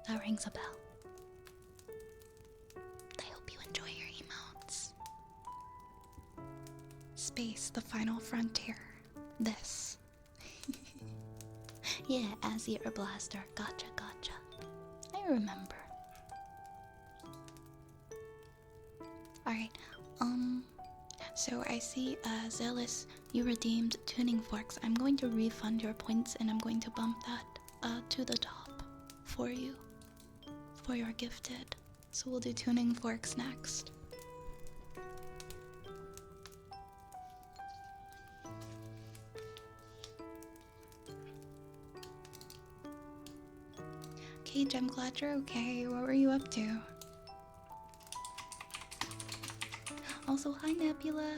That rings a bell. I hope you enjoy your emotes. Space, the final frontier. This. Yeah, Assy or Blaster. Gotcha, gotcha. I remember. Alright, so I see, Zealous, you redeemed tuning forks. I'm going to refund your points and I'm going to bump that, to the top for you. For your gifted. So we'll do tuning forks next. Cage, I'm glad you're okay. What were you up to? Also, hi Nebula.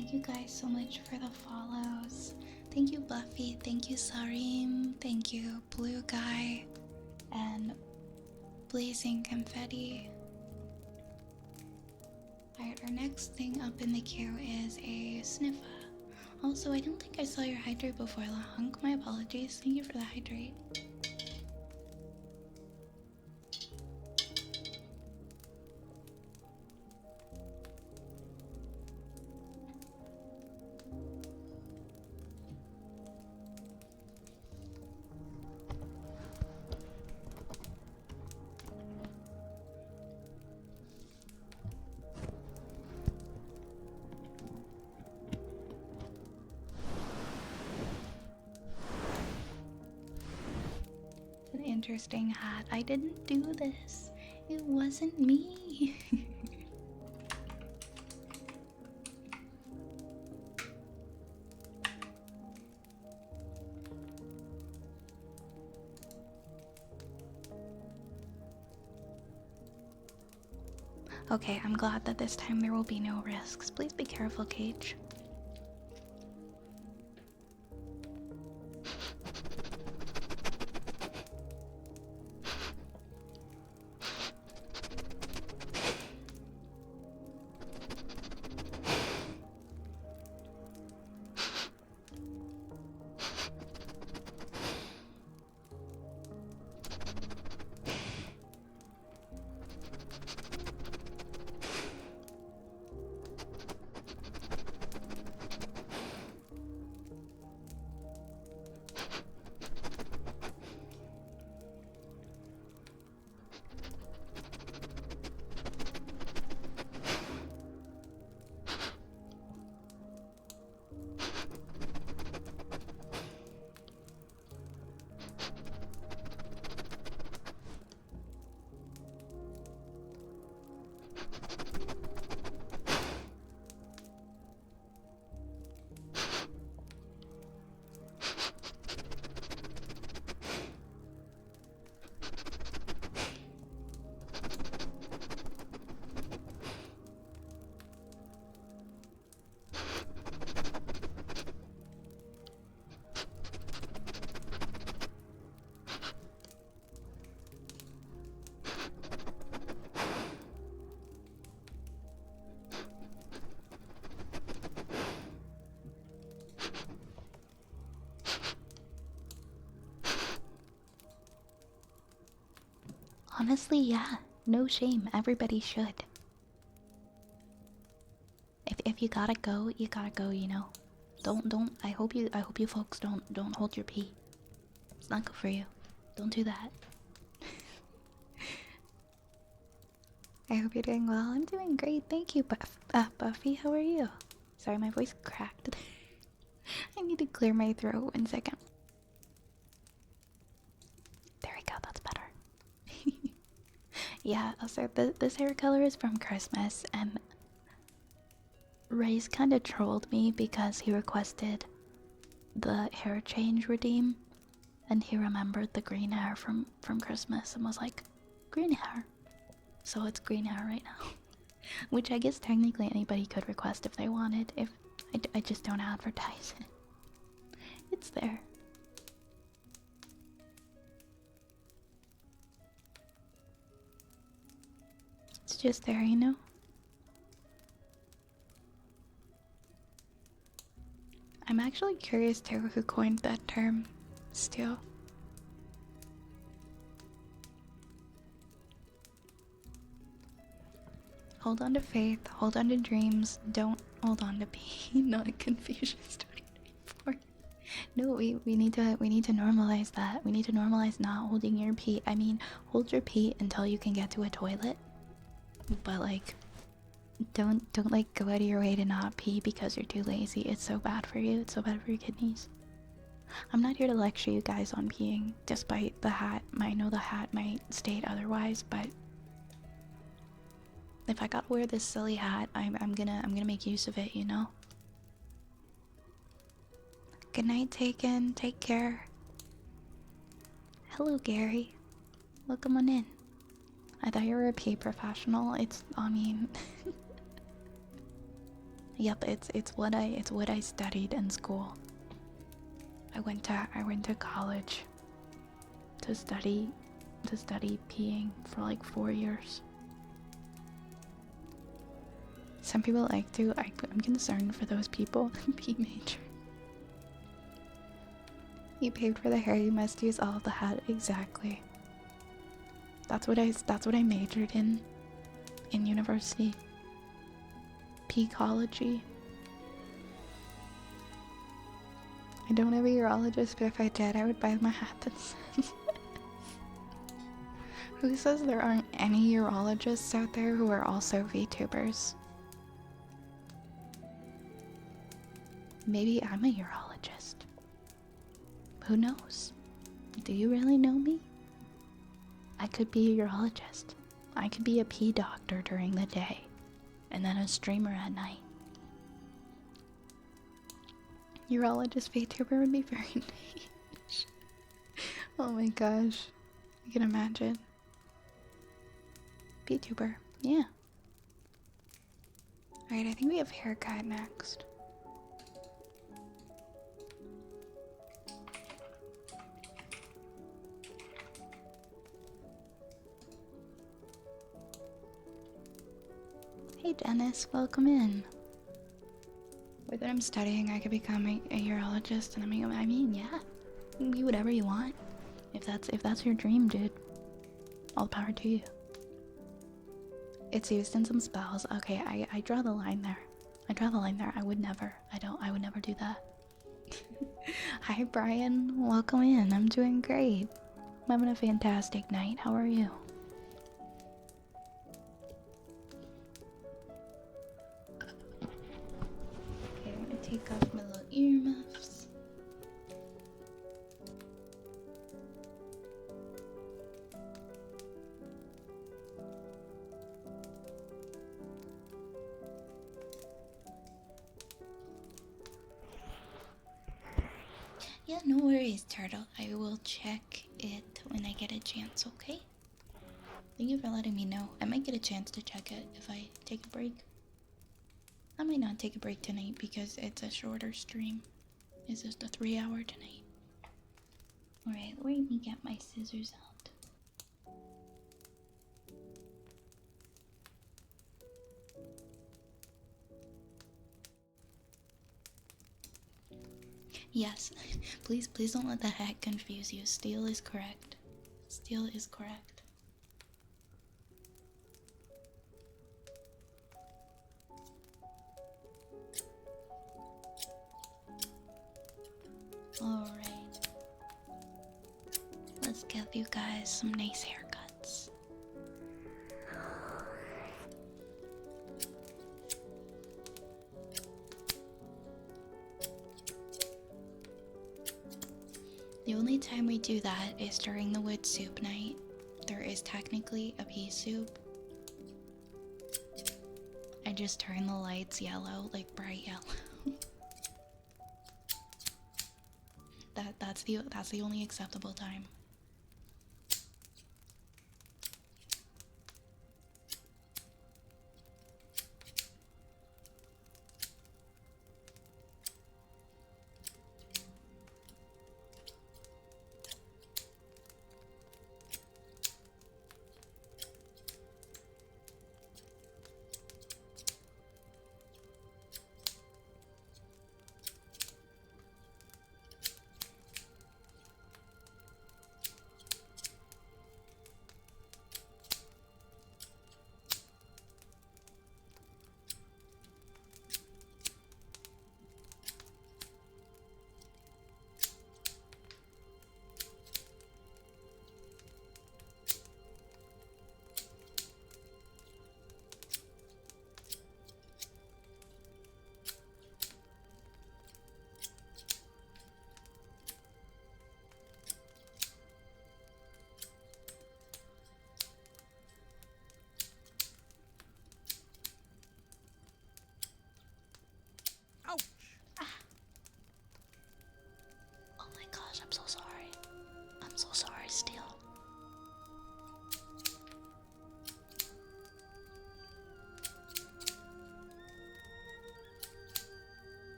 Thank you guys so much for the follows. Thank you, Buffy. Thank you, Sarim. Thank you, Blue Guy. And Blazing Confetti. Alright, our next thing up in the queue is a sniffer. Also, I don't think I saw your hydrate before, Lahunk. My apologies. Thank you for the hydrate. An interesting hat. I didn't do this. It wasn't me. Okay, I'm glad that this time there will be no risks. Please be careful, Cage. Honestly, yeah. No shame. Everybody should. If you gotta go, you gotta go, you know. Don't I hope you folks don't hold your pee. It's not good for you. Don't do that. I hope you're doing well. I'm doing great. Thank you, Buffy. How are you? Sorry, my voice cracked. I need to clear my throat 1 second. There we go. That's better. Yeah, also, this hair color is from Christmas, and Ray's kind of trolled me because he requested the hair change redeem, and he remembered the green hair from Christmas and was like, green hair. So it's green hair right now. Which I guess technically anybody could request if they wanted, if I just don't advertise it. It's there. It's just there, you know? I'm actually curious too who coined that term, still. Hold on to faith, hold on to dreams, don't hold on to pain, not Confucius 2024. No, we need to normalize that. We need to normalize not holding your pee. I mean, hold your pee until you can get to a toilet. But like, don't like go out of your way to not pee because you're too lazy. It's so bad for you. It's so bad for your kidneys. I'm not here to lecture you guys on peeing, despite the hat. I know the hat might state otherwise, but if I gotta wear this silly hat, I'm gonna make use of it, you know? Good night, Taken. Take care. Hello, Gary. Welcome on in. I thought you were a pee professional. I mean, Yep, it's what I studied in school. I went to college to study peeing for like 4 years. Some people like to. I'm concerned for those people. Pee major. You paid for the hair. You must use all of the hat. Exactly. That's what I majored in university. Peecology. I don't have a urologist, but if I did, I would buy my hat that says. Who says there aren't any urologists out there who are also VTubers? Maybe I'm a urologist. Who knows? Do you really know me? I could be a urologist. I could be a pee doctor during the day, and then a streamer at night. Urologist VTuber would be very niche. Oh my gosh. You can imagine. VTuber, yeah. Alright, I think we have haircut next. Hey Dennis, welcome in. With what I'm studying, I could become a urologist, and I mean, yeah, you can be whatever you want. If that's your dream, dude, all the power to you. It's used in some spells. Okay, I draw the line there. I draw the line there. I would never do that. Hi Brian, welcome in. I'm doing great. I'm having a fantastic night. How are you? Okay, I'm gonna take off my little earmuffs. Yeah, no worries, Turtle. I will check it when I get a chance, okay? Thank you for letting me know. I might get a chance to check it if I take a break. I might not take a break tonight because it's a shorter stream. It's just a 3-hour tonight. Alright, let me get my scissors out. Yes, please don't let the hat confuse you. Steel is correct. Steel is correct. Alright. Let's give you guys some nice haircuts. The only time we do that is during the wood soup night. There is technically a pea soup. I just turn the lights yellow, like bright yellow. That's the only acceptable time.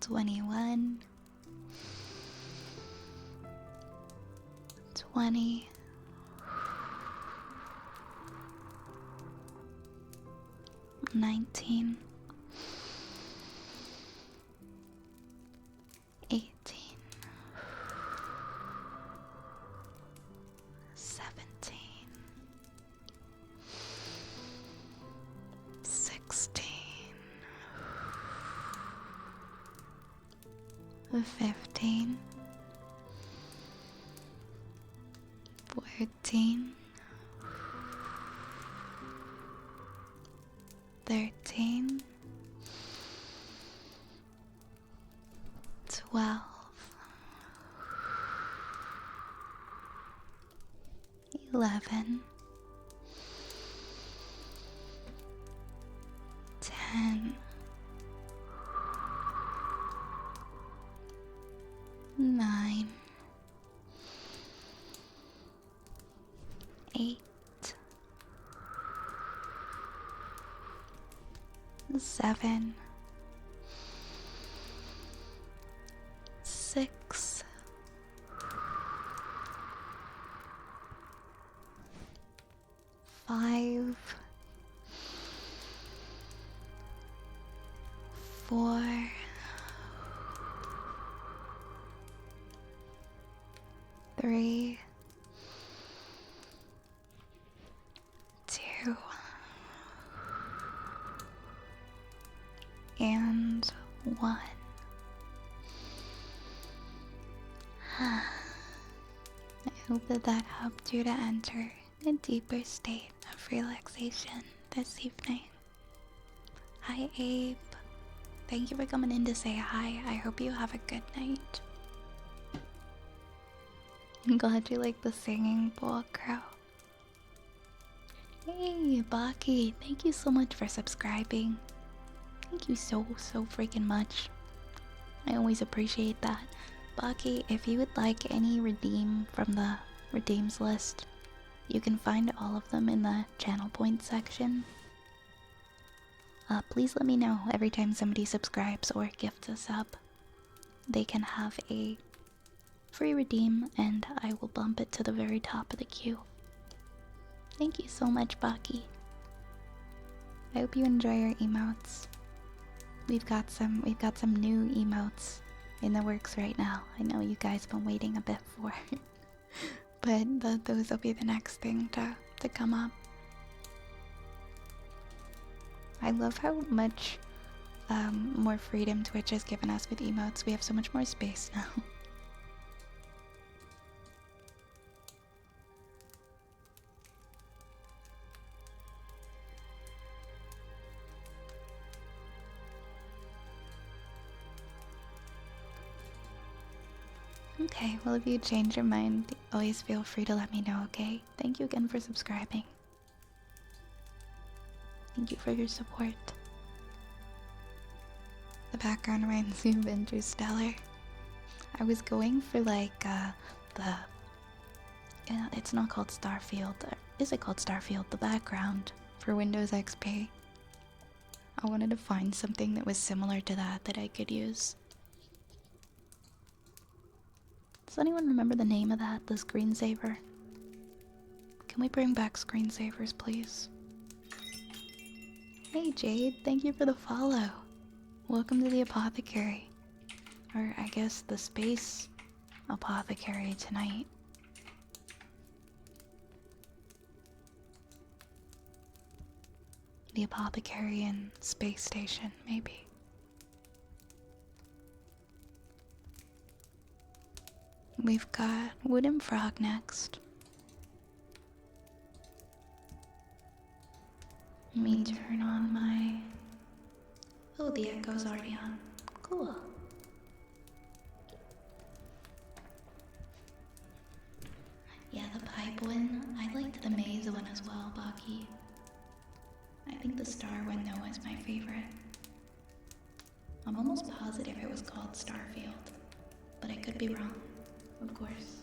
21, 20, 19, 18, 17, 16, 15, 14, 13, 12, 11, 10, 9, 8, 7, 6, 5, 4, 3, 2, and 1. I hope that helped you to enter a deeper state of relaxation this evening. Hi, Abe. Thank you for coming in to say hi. I hope you have a good night. I'm glad you like the singing bull crow. Hey, Baki. Thank you so much for subscribing. Thank you so freaking much. I always appreciate that. Baki, if you would like any redeem from the redeems list, you can find all of them in the channel points section. Please let me know every time somebody subscribes or gifts a sub. They can have a free redeem and I will bump it to the very top of the queue. Thank you so much, Baki. I hope you enjoy your emotes. We've got some new emotes in the works right now. I know you guys have been waiting a bit for, but those will be the next thing to come up. I love how much more freedom Twitch has given us with emotes. We have so much more space now. Okay, well if you change your mind, always feel free to let me know, okay? Thank you again for subscribing. Thank you for your support. The background reminds me of Interstellar. I was going for like it's not called Starfield. Is it called Starfield? The background for Windows XP. I wanted to find something that was similar to that I could use. Does anyone remember the name of that? The screensaver? Can we bring back screensavers, please? Hey Jade, thank you for the follow. Welcome to the apothecary. Or I guess the space apothecary tonight. The apothecary and space station, maybe. We've got Wooden Frog next. Let me turn on my... Oh, the echo's already on. Cool. Yeah, the pipe one. I liked the maze one as well, Baki. I think the star one, though, is my favorite. I'm almost positive it was called Starfield, but I could be wrong, of course.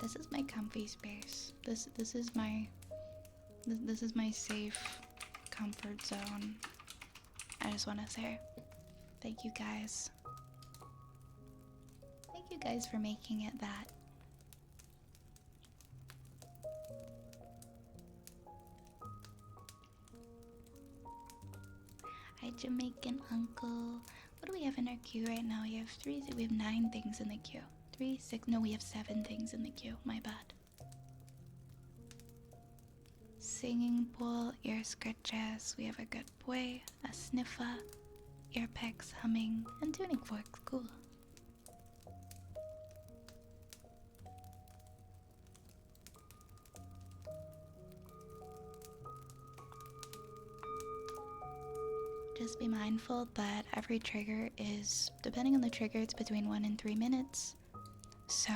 This is my comfy space. This is my safe comfort zone. I just want to say thank you guys. Thank you guys for making it that. Hi, Jamaican uncle. What do we have in our queue right now? We have 9 things in the queue. 3, 6, no, we have 7 things in the queue. My bad. Singing bowl, ear scratches. We have a good boy, a sniffer, ear pecks, humming, and tuning forks. Cool. Just be mindful that every trigger is, depending on the trigger, it's between 1 and 3 minutes. So,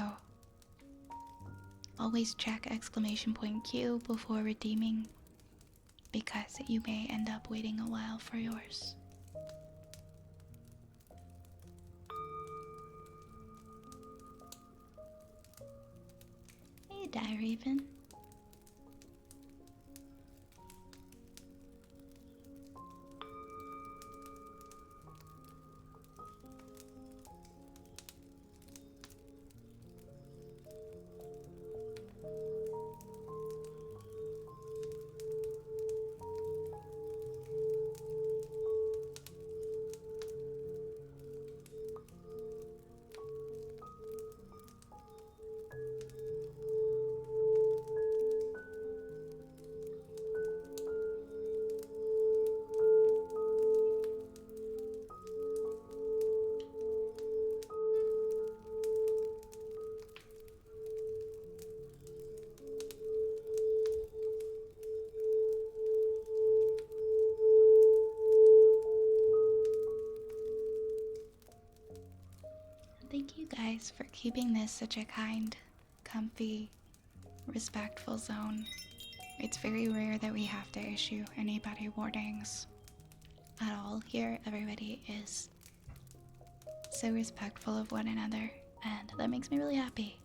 always check exclamation point Q before redeeming, because you may end up waiting a while for yours. Hey, Raven. Thank you guys for keeping this such a kind, comfy, respectful zone. It's very rare that we have to issue anybody warnings at all here. Everybody is so respectful of one another, and that makes me really happy.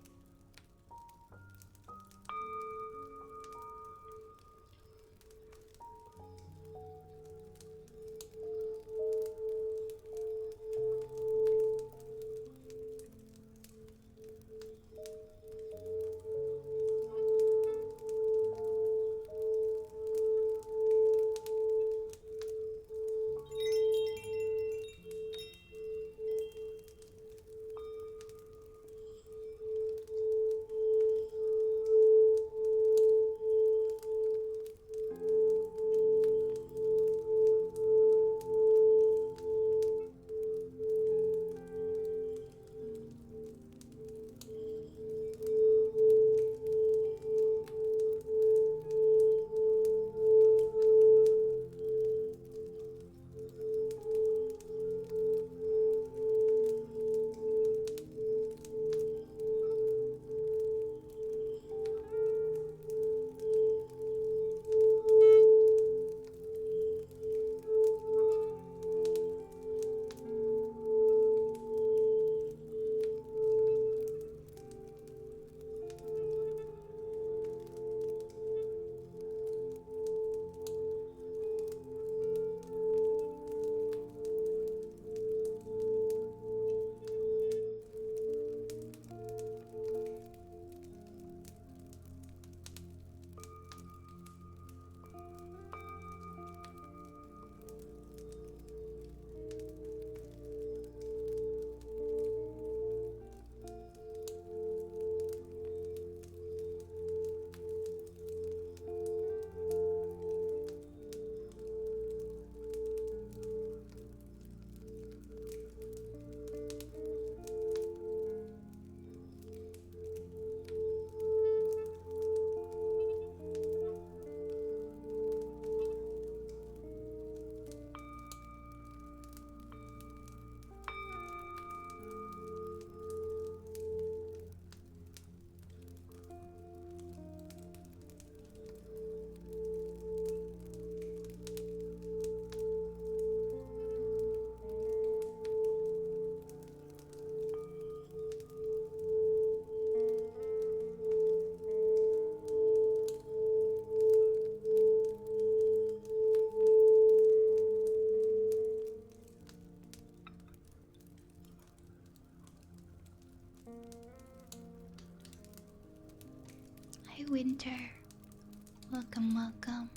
Welcome, welcome.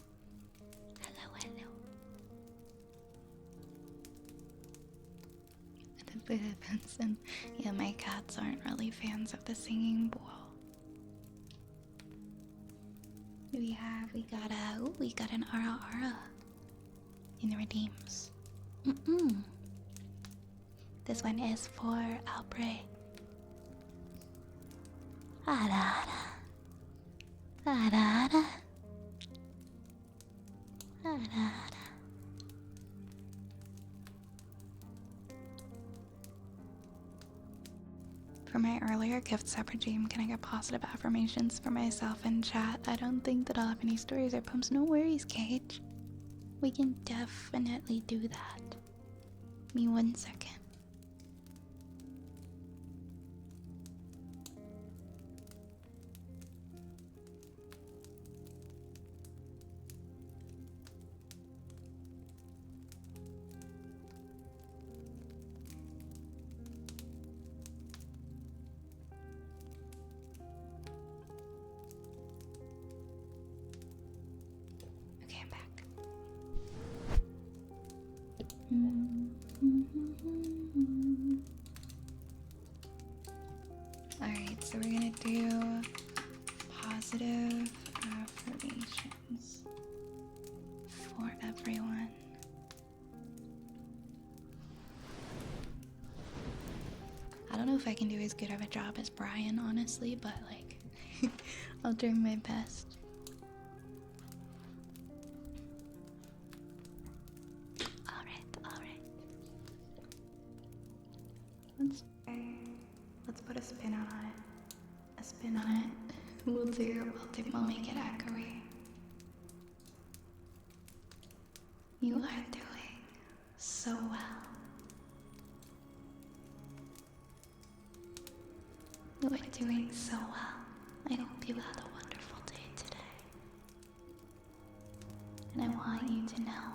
Hello, hello. The heavens and yeah, my cats aren't really fans of the singing bowl. We got an ara ara in the redeems. This one is for Albre. Ara ara. Ara ara. Ara ara. For my earlier gift sub regime, can I get positive affirmations for myself in chat? I don't think that I'll have any stories or poems. No worries, Cage. We can definitely do that. Give me 1 second. Okay, I'm back. Alright, so we're gonna do positive affirmations for everyone. I don't know if I can do as good of a job as Brian, honestly, but like, I'll do my best. Alright. Let's put a spin on it. A spin on it. We'll make it echoey. You are doing so well. You are doing so well. I hope you had a wonderful day today. And I want you to know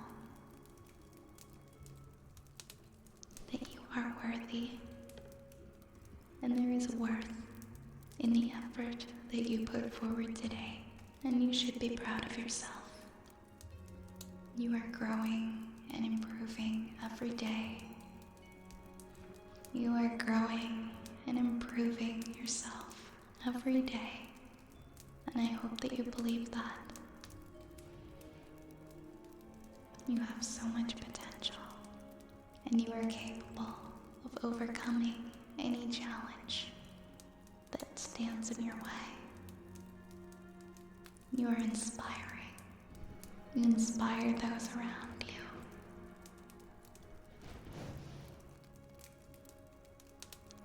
that you are worthy. And there is worth in the effort that you put forward today. And you should be proud of yourself. You are growing and improving every day. You are growing and improving yourself every day. And I hope that you believe that. You have so much potential. And you are capable of overcoming any challenge that stands in your way. You are inspiring. You inspire those around you.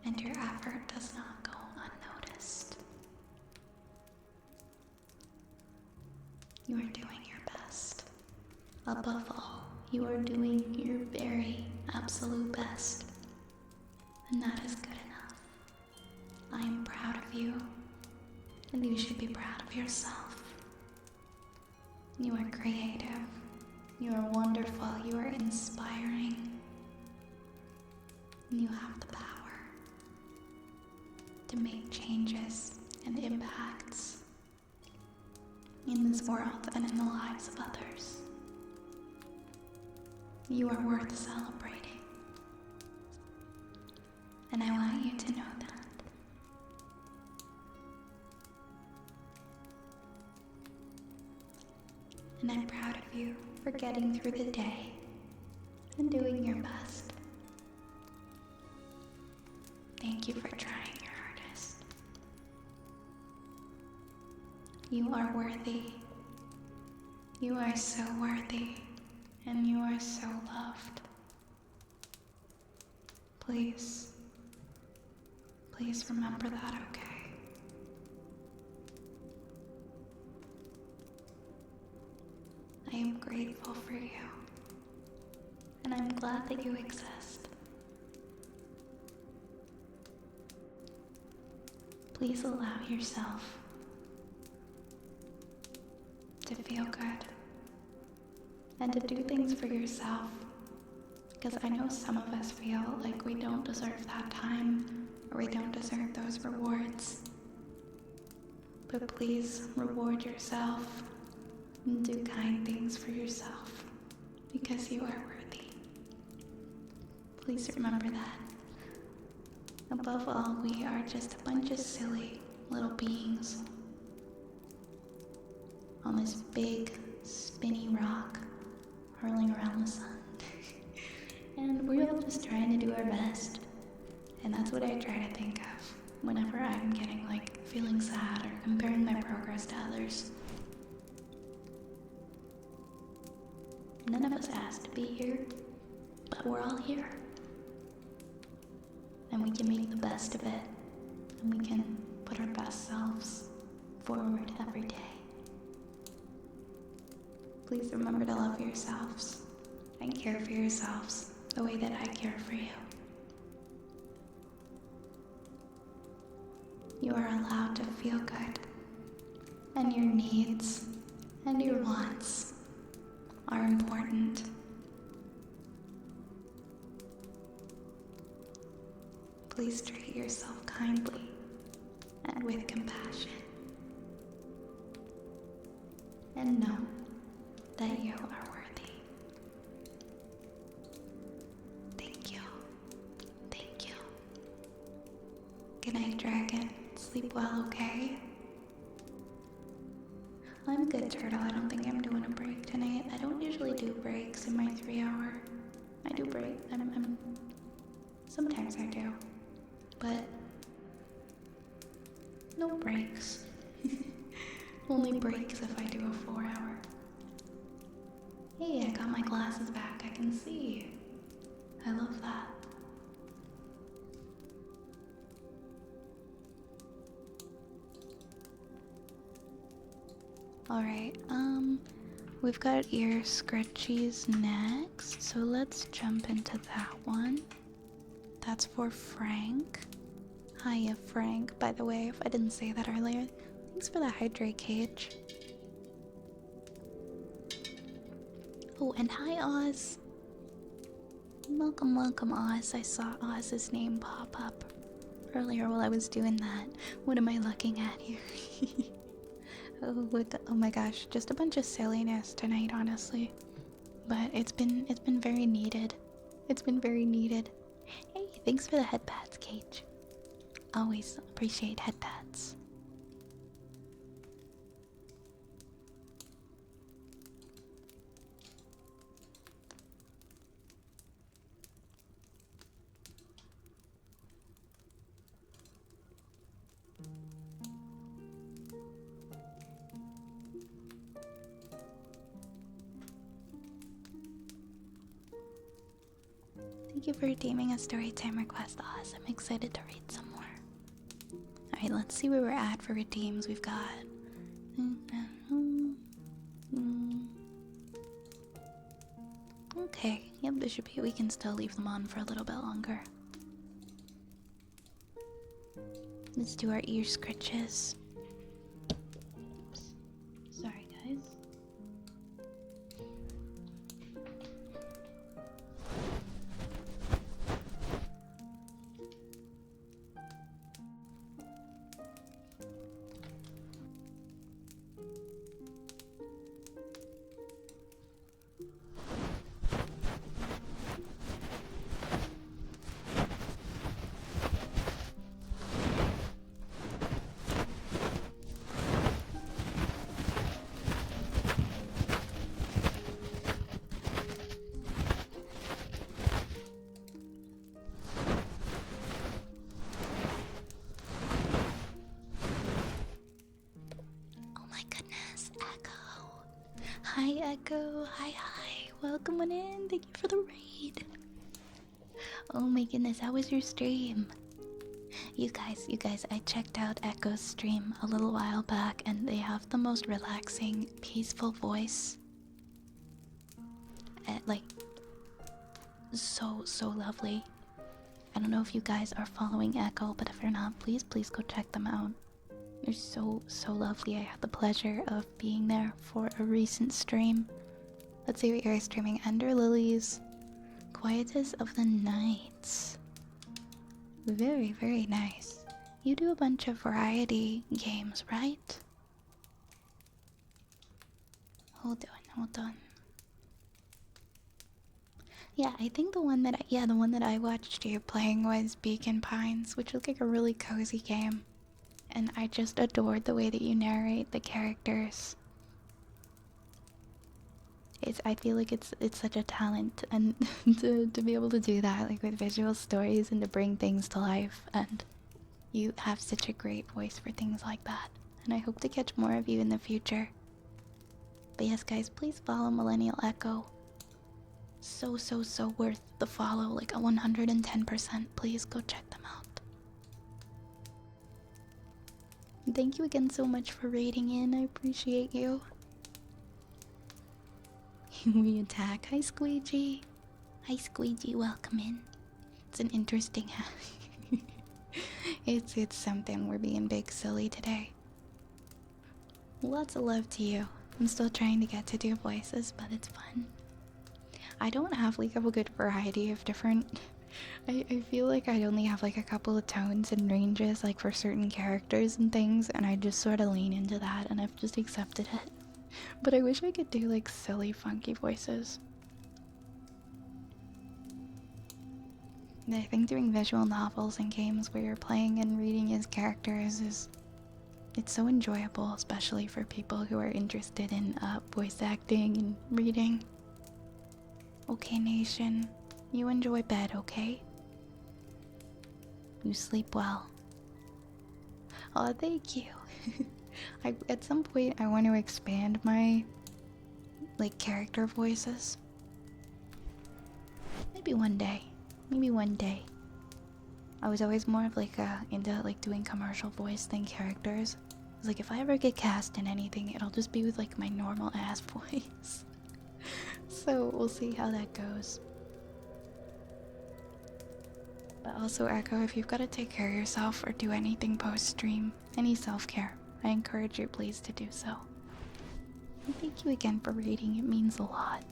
And your effort does not go unnoticed. You are doing your best. Above all, you are doing your very absolute best. And that is good enough. I am proud of you, and you should be proud of yourself. You are creative. You are wonderful. You are inspiring. And you have the power to make changes and impacts in this world and in the lives of others. You are worth celebrating. And I want you to know that. And I'm proud of you for getting through the day and doing your best. Thank you for trying your hardest. You are worthy. You are so worthy, and you are so loved. Please remember that, okay? I am grateful for you, and I'm glad that you exist. Please allow yourself to feel good and to do things for yourself, because I know some of us feel like we don't deserve that time or we don't deserve those rewards. But please reward yourself And do kind things for yourself, because you are worthy. Please remember that. Above all, we are just a bunch of silly little beings on this big, spinny rock hurling around the sun. And we're all just trying to do our best. And that's what I try to think of whenever I'm getting like feeling sad or comparing my progress to others. None of us asked to be here, but we're all here. And we can make the best of it, and we can put our best selves forward every day. Please remember to love yourselves and care for yourselves the way that I care for you. You are allowed to feel good, and your needs and your wants are important. Please treat yourself kindly and with compassion. And know that you are worthy. Thank you. Thank you. Good night, Dragon. Sleep well, okay? I'm good, Turtle. I don't think I'm doing a break tonight. I don't usually do breaks in my 3-hour. I do break. Sometimes I do. But no breaks. Only breaks if I do a 4-hour. Hey, I got my glasses back. I can see. I love that. Alright, we've got ear scratchies next, so let's jump into that one. That's for Frank. Hiya, Frank, by the way, if I didn't say that earlier. Thanks for the hydrate cage. Oh, and hi, Oz. Welcome, welcome, Oz. I saw Oz's name pop up earlier while I was doing that. What am I looking at here? Oh my gosh, just a bunch of silliness tonight, honestly. But it's been very needed. It's been very needed. Hey, thanks for the head pats, Cage. Always appreciate head pats. Thank you for redeeming a storytime request, Oz. I'm excited to read some more. Alright, let's see where we're at for redeems. We've got... Okay, yep, this should be... We can still leave them on for a little bit longer. Let's do our ear scratches. Oops. Sorry, guys. Hi, Echo. Hi. Welcome on in. Thank you for the raid. Oh my goodness, how was your stream? You guys, I checked out Echo's stream a little while back, and they have the most relaxing, peaceful voice. Like, so lovely. I don't know if you guys are following Echo, but if you're not, please go check them out. They're so lovely. I had the pleasure of being there for a recent stream. Let's see what you're streaming. Ender Lilies, Quietus of the Nights. Very nice. You do a bunch of variety games, right? Hold on, hold on. Yeah, I think the one that the one that I watched you playing was Beacon Pines, which looked like a really cozy game. And I just adored the way that you narrate the characters. I feel like it's such a talent, and to be able to do that, like with visual stories and to bring things to life, and you have such a great voice for things like that. And I hope to catch more of you in the future. But yes, guys, please follow Millennial Echo. So worth the follow, like a 110%. Please go check them out. Thank you again so much for raiding in. I appreciate you. We attack. Hi, Squeegee. Hi, Squeegee. Welcome in. It's an interesting it's something. We're being big silly today. Lots of love to you. I'm still trying to get to do voices, but it's fun. I don't have like a good variety of different. I feel like I only have like a couple of tones and ranges like for certain characters and things, and I just sort of lean into that, and I've just accepted it. But I wish I could do like silly, funky voices. And I think doing visual novels and games where you're playing and reading as characters it's so enjoyable, especially for people who are interested in voice acting and reading. Okay, Nation, you enjoy bed, okay? You sleep well. Oh, thank you. At some point, I want to expand my like character voices. Maybe one day. Maybe one day. I was always more of like into like doing commercial voice than characters. It's like if I ever get cast in anything, it'll just be with like my normal ass voice. So we'll see how that goes. But also, Echo, if you've got to take care of yourself or do anything post-stream, any self-care, I encourage you please to do so. And thank you again for reading, it means a lot.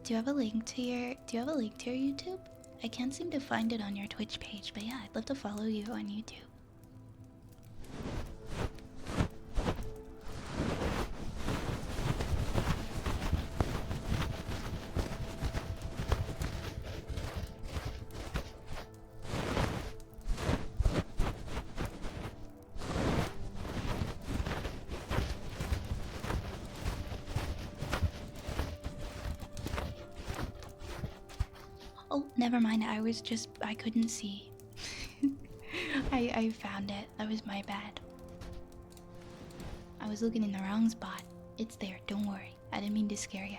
Do you have a link to your YouTube? I can't seem to find it on your Twitch page, but yeah, I'd love to follow you on YouTube. Oh, never mind. I couldn't see. I found it. That was my bad. I was looking in the wrong spot. It's there, don't worry. I didn't mean to scare you.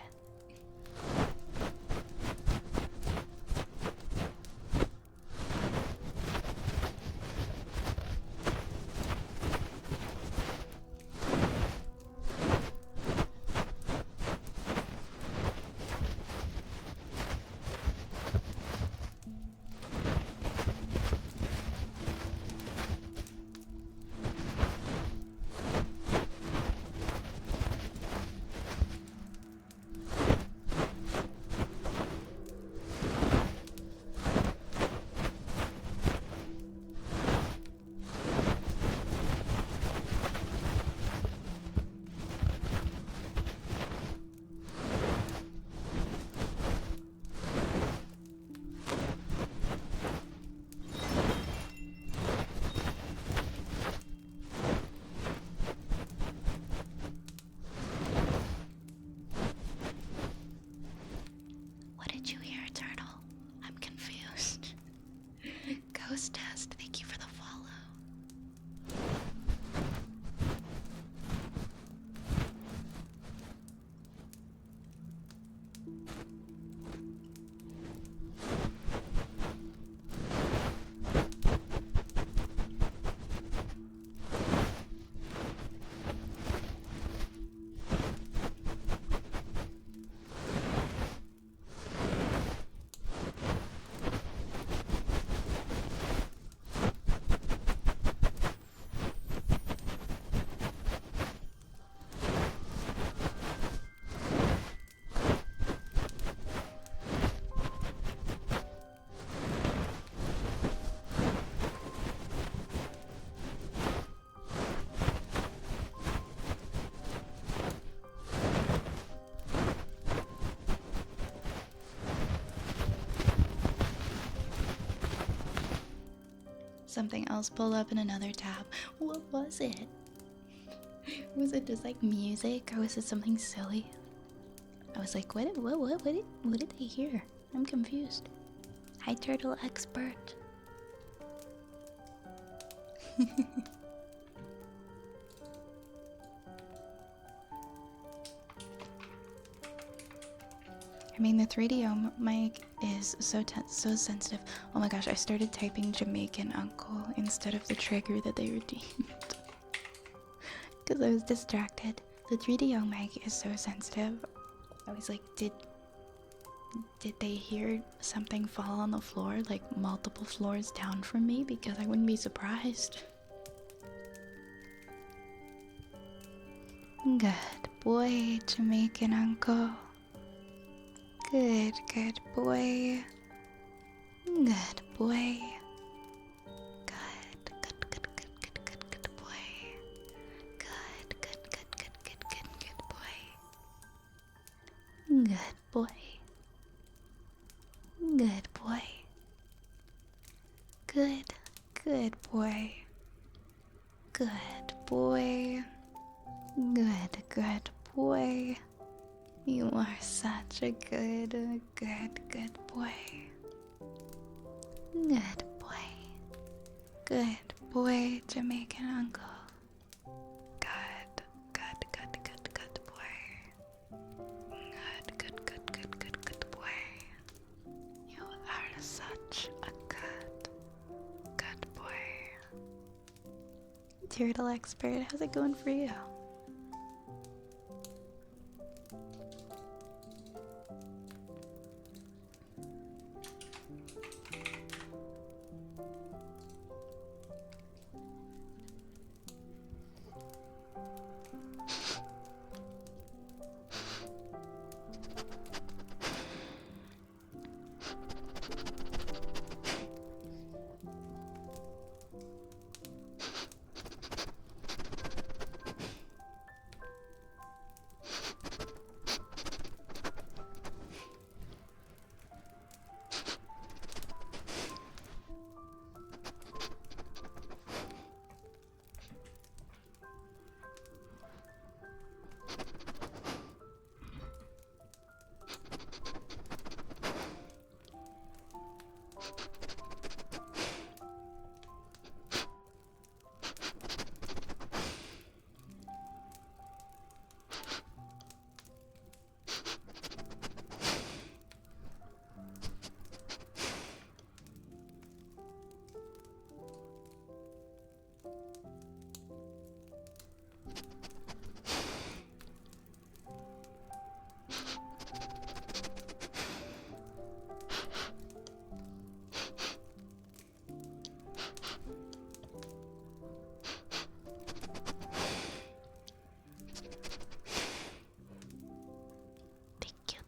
Something else pulled up in another tab. What was it? Was it just like music or was it something silly? I was like, what did they hear? I'm confused. Hi, Turtle Expert. I mean, the 3DO mic is so sensitive. Oh my gosh, I started typing Jamaican uncle instead of the trigger that they redeemed. Because I was distracted. The 3DO mic is so sensitive. I was like, did they hear something fall on the floor, like multiple floors down from me? Because I wouldn't be surprised. Good boy, Jamaican uncle. Good boy. Good boy. Good boy. Good boy. Good boy. Good boy. Good boy. Good boy. Good boy. You are such a good boy. Good boy. Good boy, Jamaican uncle. Good boy. Good boy. You are such a good boy. Turtle Expert, how's it going for you?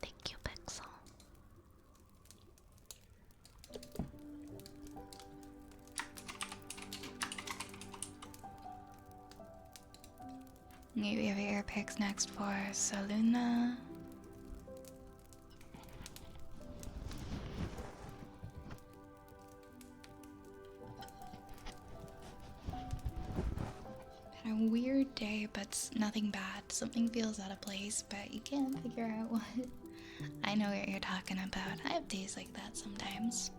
Thank you, Pixel. Maybe we have air picks next for Saluna. Had a weird day, but nothing bad. Something feels out of place, but you can't figure out what. I know what you're talking about. I have days like that sometimes.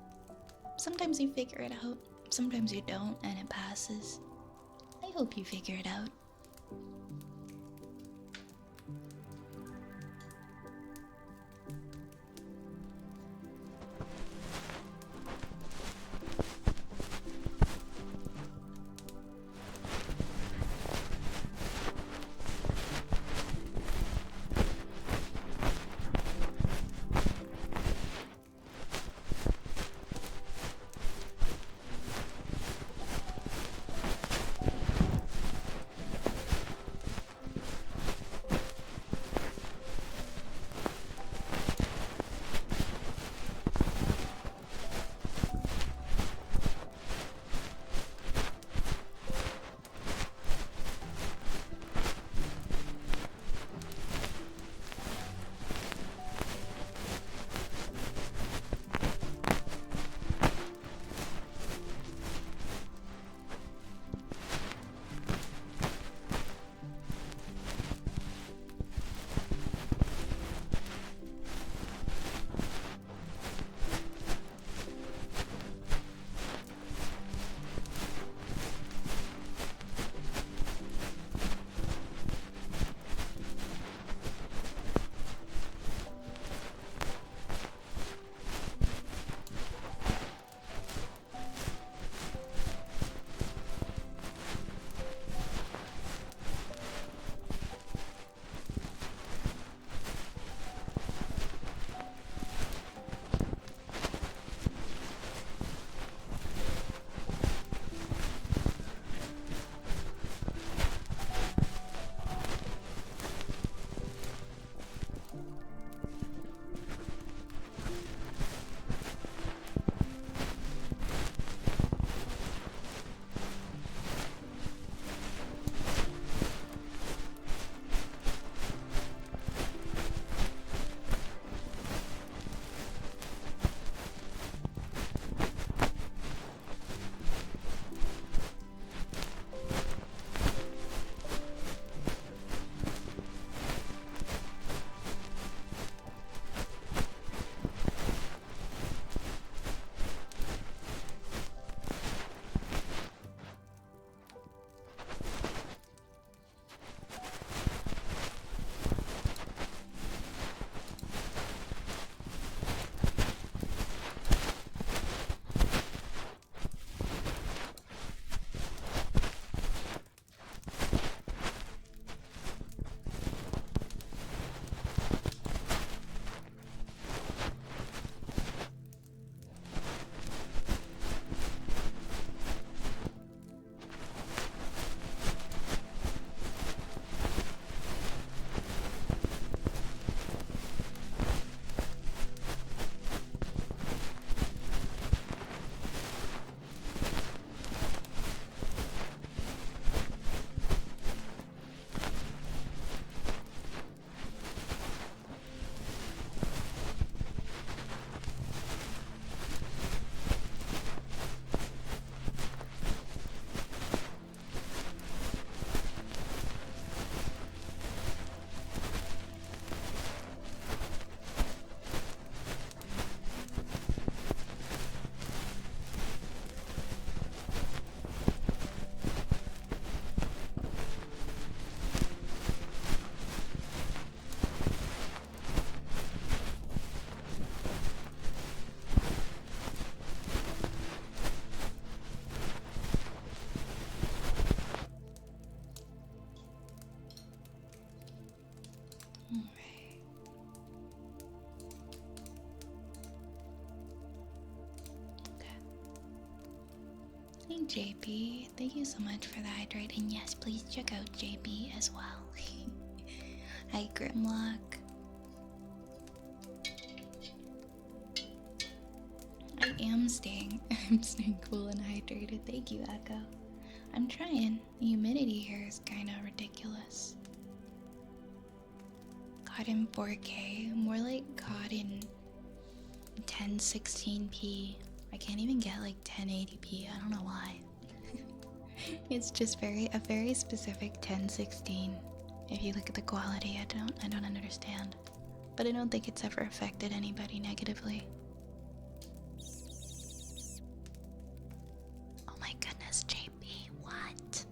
Sometimes you figure it out, sometimes you don't, and it passes. I hope you figure it out. Hey JB, thank you so much for the hydrate, and yes, please check out JB as well. Hi Grimlock. I'm staying cool and hydrated. Thank you, Echo. I'm trying. The humidity here is kind of ridiculous. Caught in 4K, more like caught in 1016p. I can't even get like 1080p. I don't know why. It's just a very specific 1016. If you look at the quality, I don't understand. But I don't think it's ever affected anybody negatively. Oh my goodness, JP, what?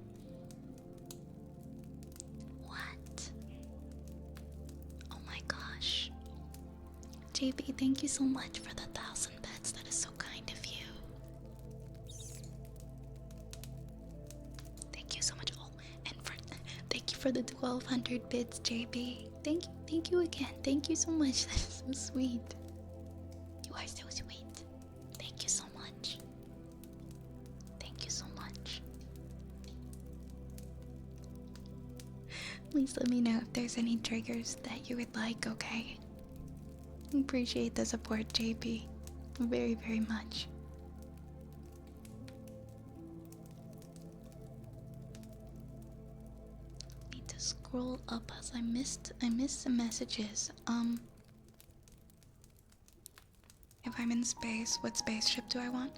What? Oh my gosh. JP, thank you so much for the 1,000 bits. That is so kind of you. Thank you so much. Oh, and thank you for the 1,200 bits, JP. Thank you again. Thank you so much. That is so sweet. You are so sweet. Thank you so much. Thank you so much. Please let me know if there's any triggers that you would like, okay? Appreciate the support, JP. Very, very much. Need to scroll up as I missed some messages. If I'm in space, what spaceship do I want?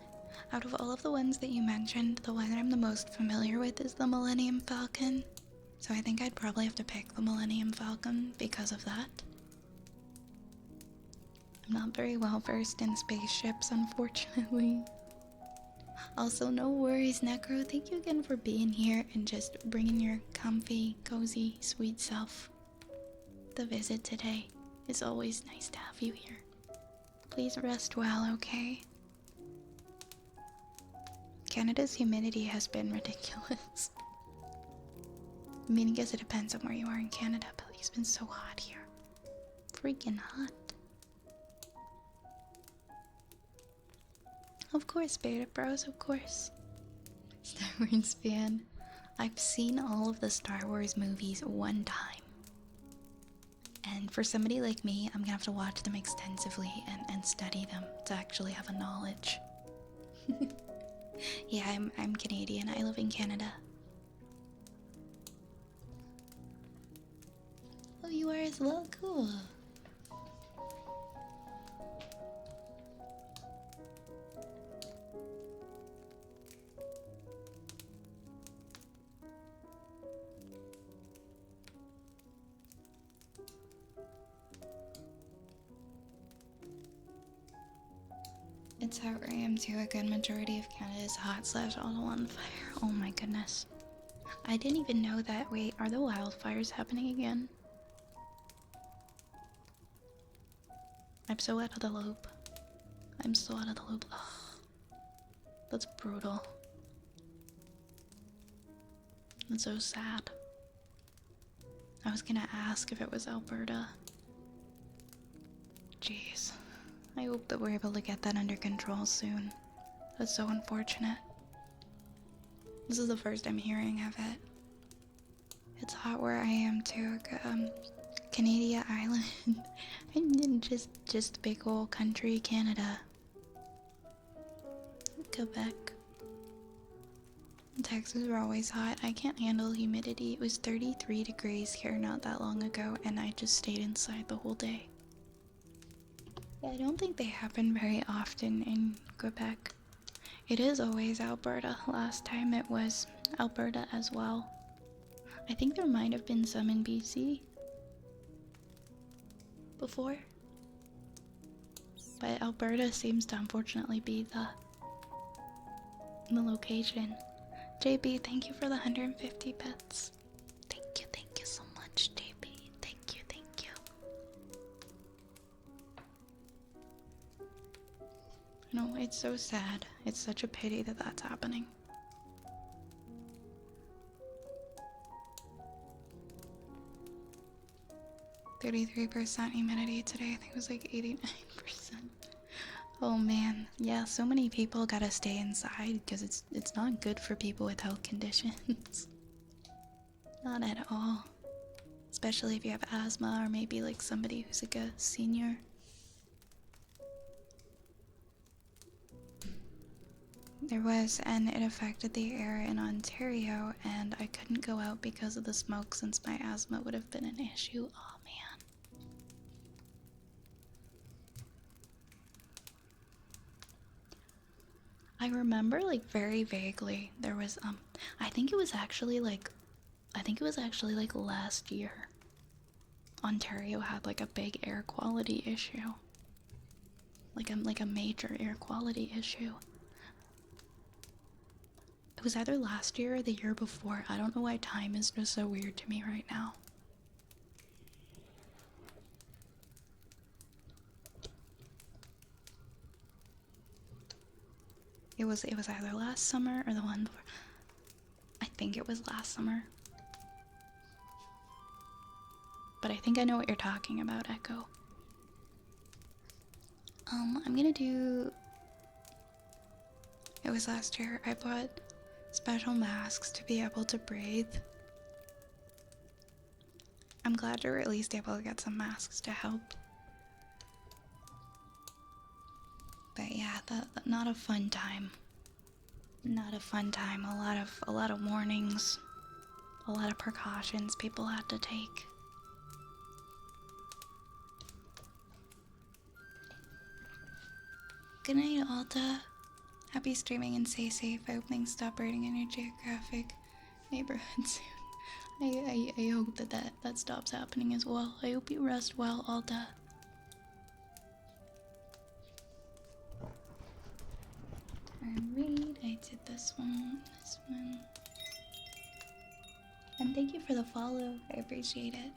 Out of all of the ones that you mentioned, the one that I'm the most familiar with is the Millennium Falcon. So I think I'd probably have to pick the Millennium Falcon because of that. I'm not very well versed in spaceships, unfortunately. Also, no worries, Necro. Thank you again for being here and just bringing your comfy, cozy, sweet self. The visit today. It's always nice to have you here. Please rest well, okay? Canada's humidity has been ridiculous. I mean, I guess it depends on where you are in Canada, but it's been so hot here. Freaking hot. Of course, Beta Bros, of course. Star Wars fan. I've seen all of the Star Wars movies one time. And for somebody like me, I'm gonna have to watch them extensively and study them to actually have a knowledge. Yeah, I'm Canadian. I live in Canada. Oh, you are as well? Cool. It's how I am too. A good majority of Canada is hot / all on fire. Oh my goodness. I didn't even know that. Wait, are the wildfires happening again? I'm so out of the loop. I'm so out of the loop. Ugh. That's brutal. That's so sad. I was gonna ask if it was Alberta. Jeez. I hope that we're able to get that under control soon. That's so unfortunate. This is the first I'm hearing of it. It's hot where I am too. Canada Island. And just big old country Canada. Quebec. Texas are always hot. I can't handle humidity. It was 33 degrees here not that long ago, and I just stayed inside the whole day. Yeah, I don't think they happen very often in Quebec. It is always Alberta. Last time it was Alberta as well. I think there might have been some in BC before. But Alberta seems to unfortunately be the location. JB, thank you for the 150 bits. Thank you so much, JB. Thank you. No, it's so sad. It's such a pity that that's happening. %, humidity today. I think it was like 89%. Oh man, yeah, so many people gotta stay inside because it's not good for people with health conditions. Not at all. Especially if you have asthma or maybe like somebody who's like a senior. There was, and it affected the air in Ontario, and I couldn't go out because of the smoke since my asthma would have been an issue. Oh man. I remember like very vaguely there was I think it was actually like last year. Ontario had like a big air quality issue. Like a major air quality issue. It was either last year or the year before. I don't know why time is just so weird to me right now. It was either last summer or the one before. I think it was last summer. But I think I know what you're talking about, Echo. I'm gonna do... It was last year. I bought special masks to be able to breathe. I'm glad you're at least able to get some masks to help. But yeah, not a fun time. Not a fun time. A lot of warnings, a lot of precautions people had to take. Good night, Alta. Happy streaming and stay safe. I hope things stop raining in your geographic neighborhood soon. I hope that stops happening as well. I hope you rest well, Alta. Alright, I did this one, this one. And thank you for the follow. I appreciate it.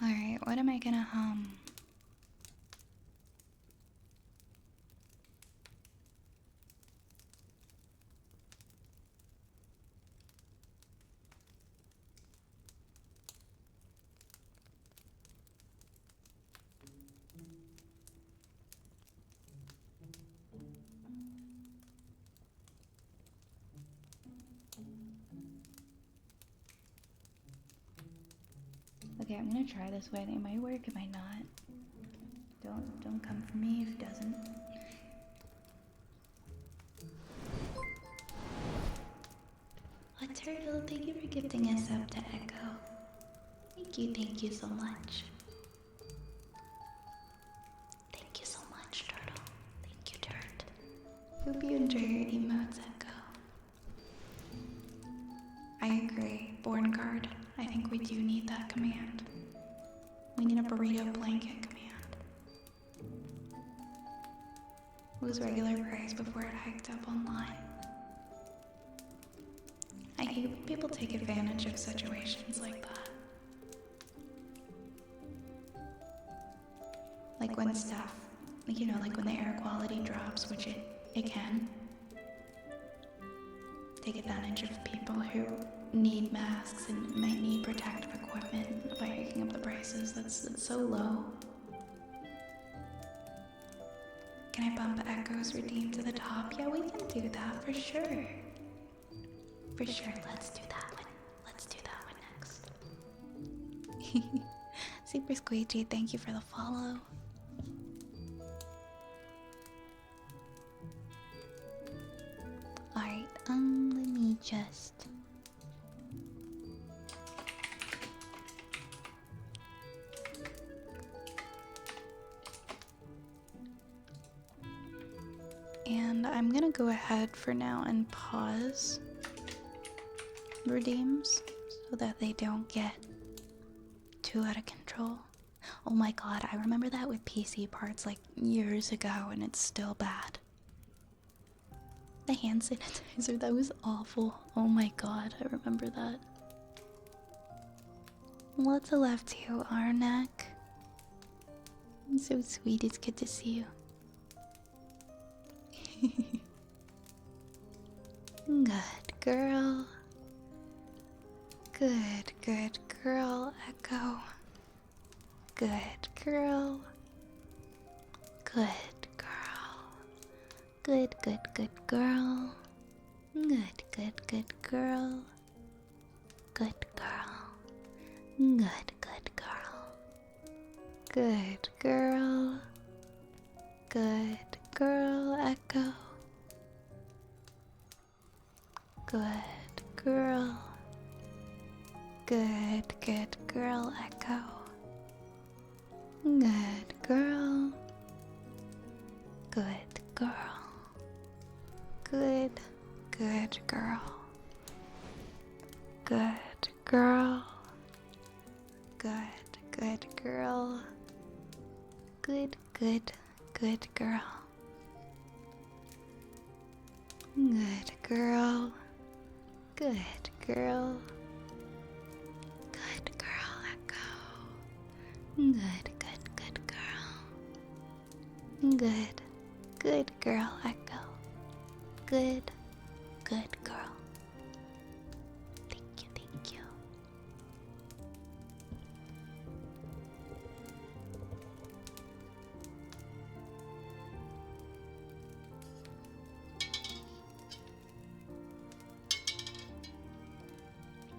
Alright, what am I gonna hum? Okay, I'm gonna try this way. It might work, it might not. Don't come for me if it doesn't. A turtle, thank you for gifting us up to Echo. Thank you so much. Thank you so much, turtle. Thank you, Turt. Hope you enjoy your emotes, Echo. I agree. Born guard. I think we do need that command. We need a burrito blanket command. Lose regular price before it hiked up online. I hate when people take advantage of situations like that. Like when stuff, like, you know, like when the air quality drops, which it can. Take advantage of people who need masks and might need protective equipment by hiking up the prices. That's so low. Can I bump Echo's redeem to the top? Yeah, we can do that for sure. For sure, let's do that one. Let's do that one next. Super Squeegee, thank you for the follow. Alright, let me just... And I'm gonna go ahead for now and pause redeems so that they don't get too out of control. Oh my god, I remember that with PC parts like years ago and it's still bad. The hand sanitizer, that was awful. Oh my god, I remember that. What's left to our neck? so sweet. It's good to see you. Good girl. Good girl, Echo. Good girl. Good girl. Good girl. Good girl. Good girl. Good girl. Good girl. Good girl, Echo. Good girl. Good girl, Echo. Good girl. Good girl. Good girl. Good girl. Good girl. Good girl. Good girl. Good girl. Good girl, Echo. Good girl. Good girl, Echo. Good girl. Thank you.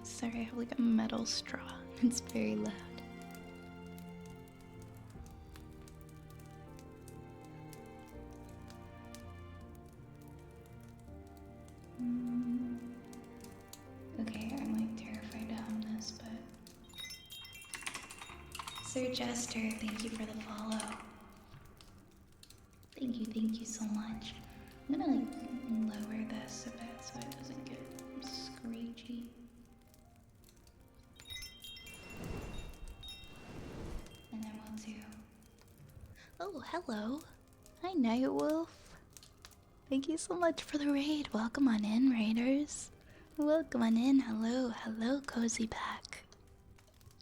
Sorry, I have like a metal straw. It's very loud. Okay, I'm like terrified to hum this, but Sir Jester, thank you for the follow. Thank you so much. I'm gonna like lower this a bit so it doesn't get screechy. And then we'll do. Oh, hello. Hi, Nightwolf. Thank you so much for the raid. Welcome on in, raiders. Welcome on in. Hello, Cozy Pack.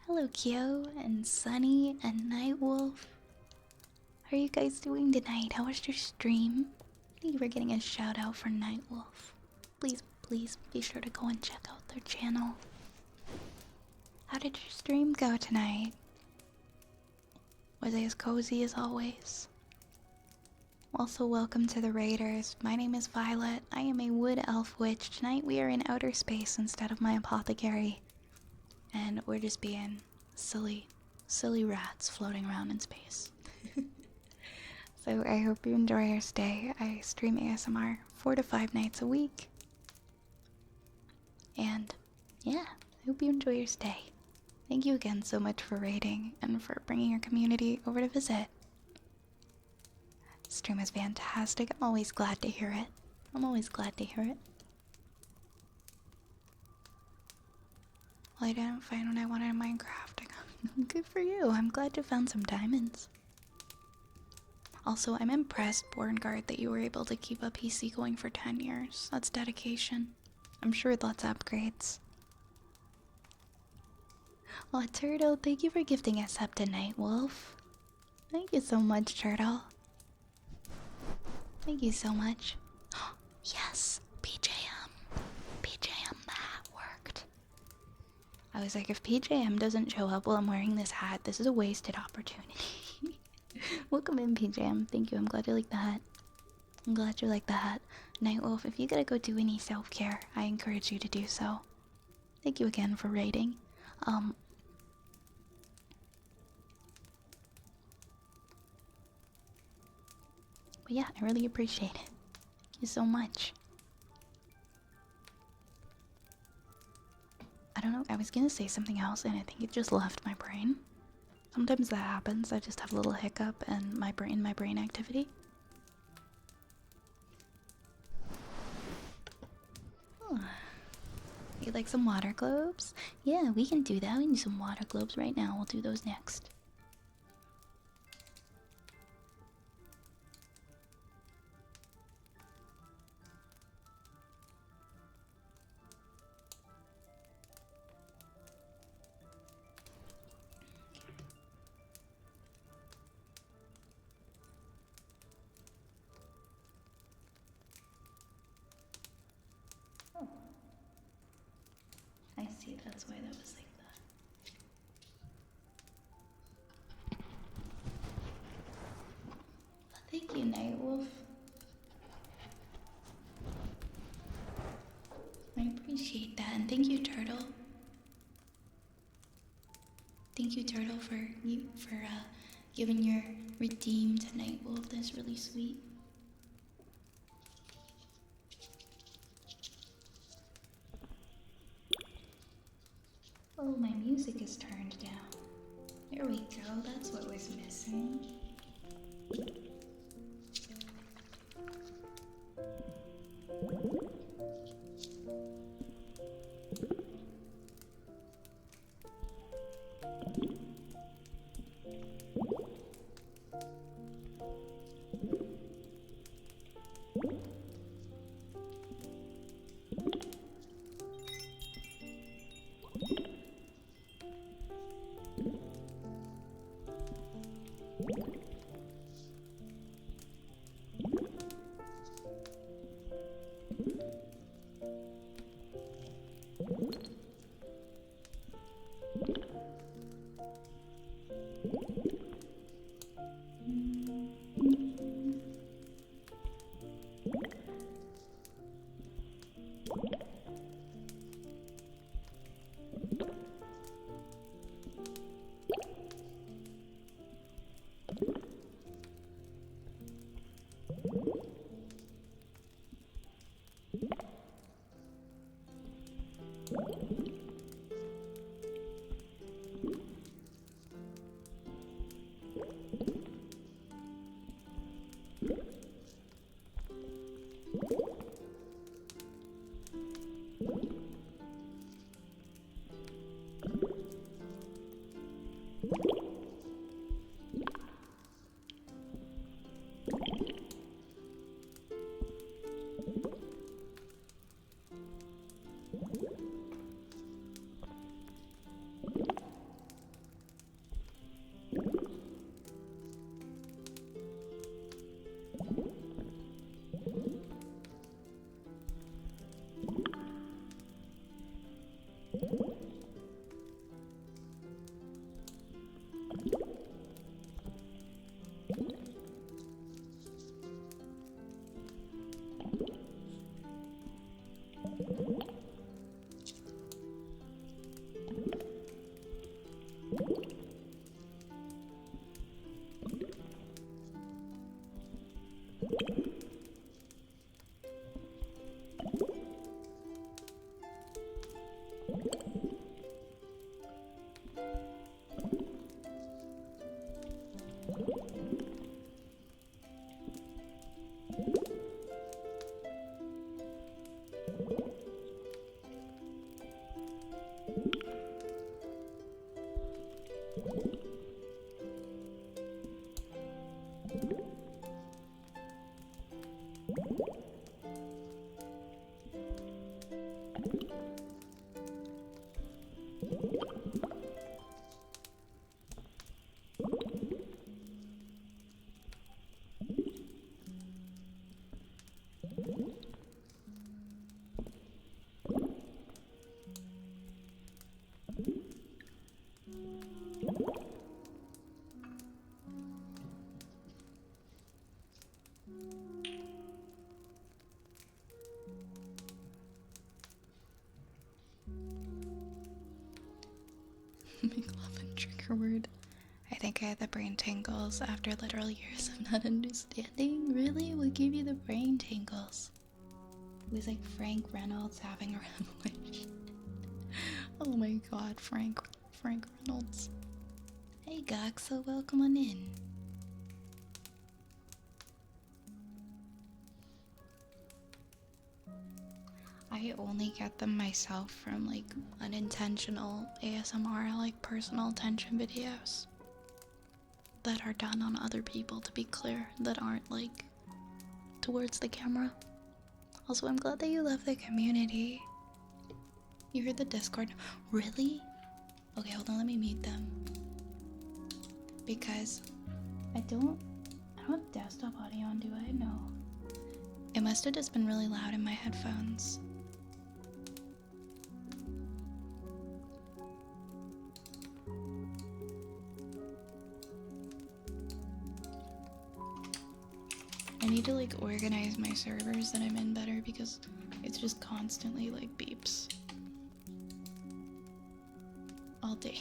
Hello, Kyo and Sunny and Nightwolf. How are you guys doing tonight? How was your stream? Thank you for getting a shout out for Nightwolf. Please be sure to go and check out their channel. How did your stream go tonight? Was it as cozy as always? Also, welcome to the raiders. My name is Violet. I am a wood elf witch. Tonight we are in outer space instead of my apothecary. And we're just being silly rats floating around in space. So I hope you enjoy your stay. I stream ASMR 4 to 5 nights a week. And yeah, I hope you enjoy your stay. Thank you again so much for raiding and for bringing your community over to visit. Stream is fantastic. I'm always glad to hear it. Well, I didn't find what I wanted in Minecraft. Good for you. I'm glad you found some diamonds. Also, I'm impressed, Borngard, that you were able to keep a PC going for 10 years. That's dedication. I'm sure with lots of upgrades. Oh, Turtle, thank you for gifting us up tonight, Wolf. Thank you so much, Turtle. Thank you so much. Yes, PJM. That worked. I was like, if PJM doesn't show up while I'm wearing this hat, this is a wasted opportunity. Welcome in, PJM. Thank you. I'm glad you like the hat. Nightwolf, if you gotta go do any self-care, I encourage you to do so. Thank you again for raiding. But yeah, I really appreciate it. Thank you so much. I don't know, I was gonna say something else and I think it just left my brain. Sometimes that happens. I just have a little hiccup and my brain activity. Oh. You like some water globes? Yeah, we can do that. We need some water globes right now. We'll do those next. Thank you, Nightwolf. I appreciate that, and thank you, Turtle. Thank you, Turtle, for giving your redeem to Nightwolf. That's really sweet. Oh, my music is turned down. There we go. That's what was missing. McLovin trigger word. I think I had the brain tingles after literal years of not understanding. Really? What gave you the brain tingles? It was like Frank Reynolds having a revelation. Oh my god, Frank Reynolds. Hey Goxa, welcome on in. I only get them myself from like unintentional ASMR, like personal attention videos that are done on other people, to be clear, that aren't like towards the camera. Also, I'm glad that you love the community. You heard the Discord? Really? Okay, hold on, let me mute them. Because I don't have desktop audio on, do I? No. It must have just been really loud in my headphones. I need to like organize my servers that I'm in better because it's just constantly like beeps all day.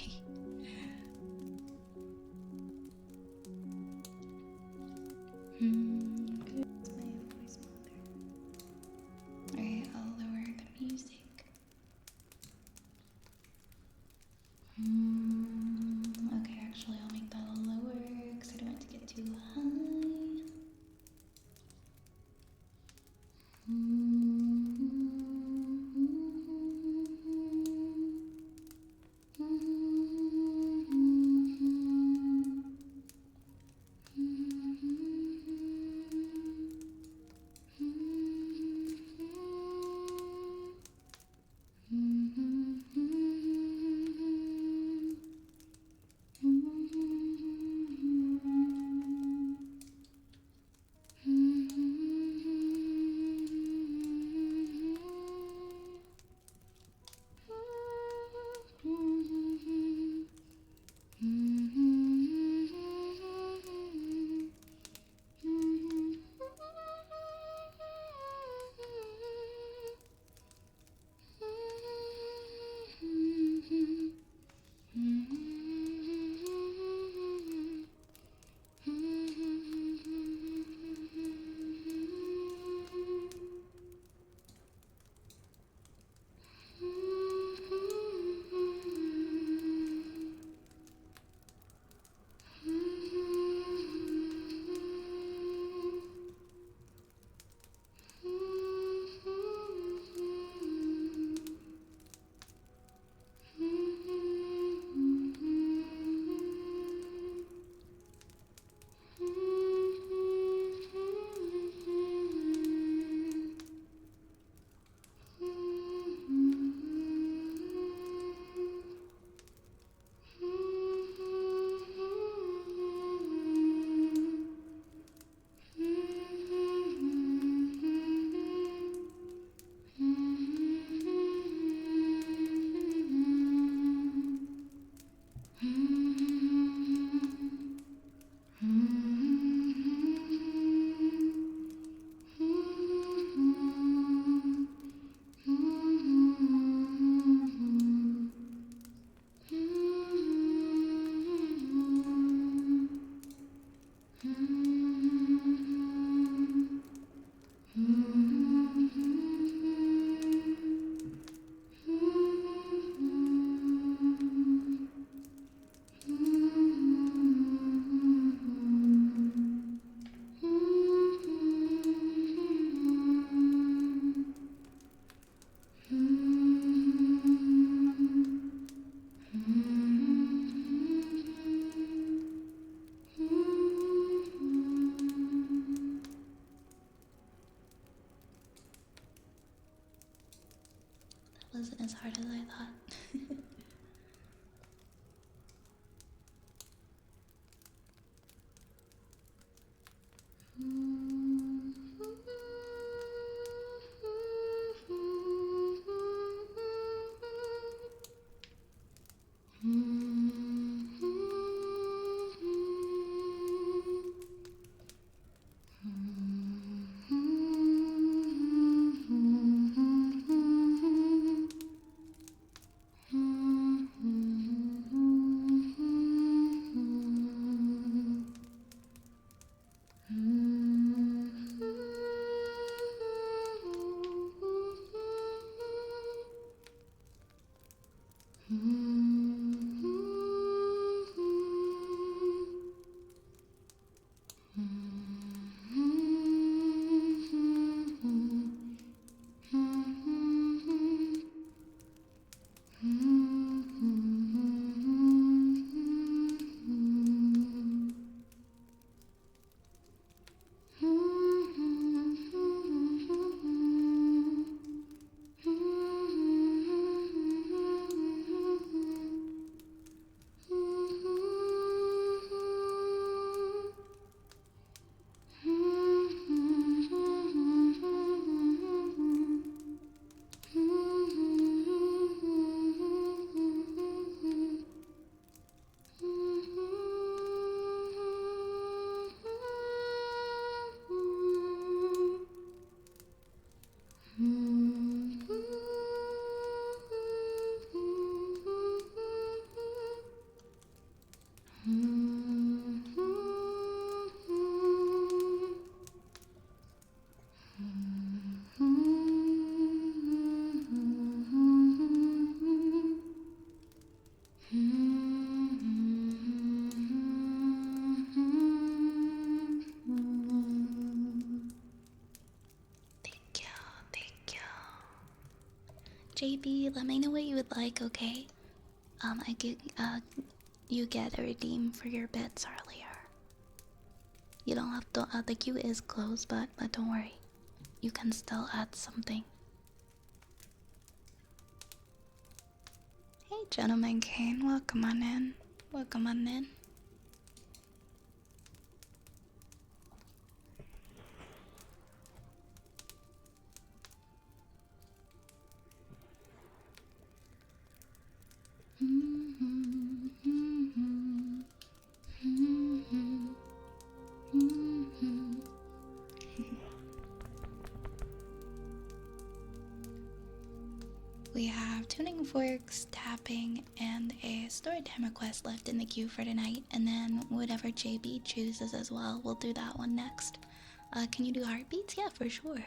Alright, I'll lower the music. Okay, actually I'll make that a little lower because I don't want it to get too high. JB, let me know what you would like, okay? I get you get a redeem for your bits earlier. You don't have to. The queue is closed, but don't worry, you can still add something. Hey, gentleman Kane, welcome on in. Welcome on in. We have tuning forks, tapping, and a story time request left in the queue for tonight, and then whatever JB chooses as well, we'll do that one next. Can you do heartbeats? Yeah, for sure.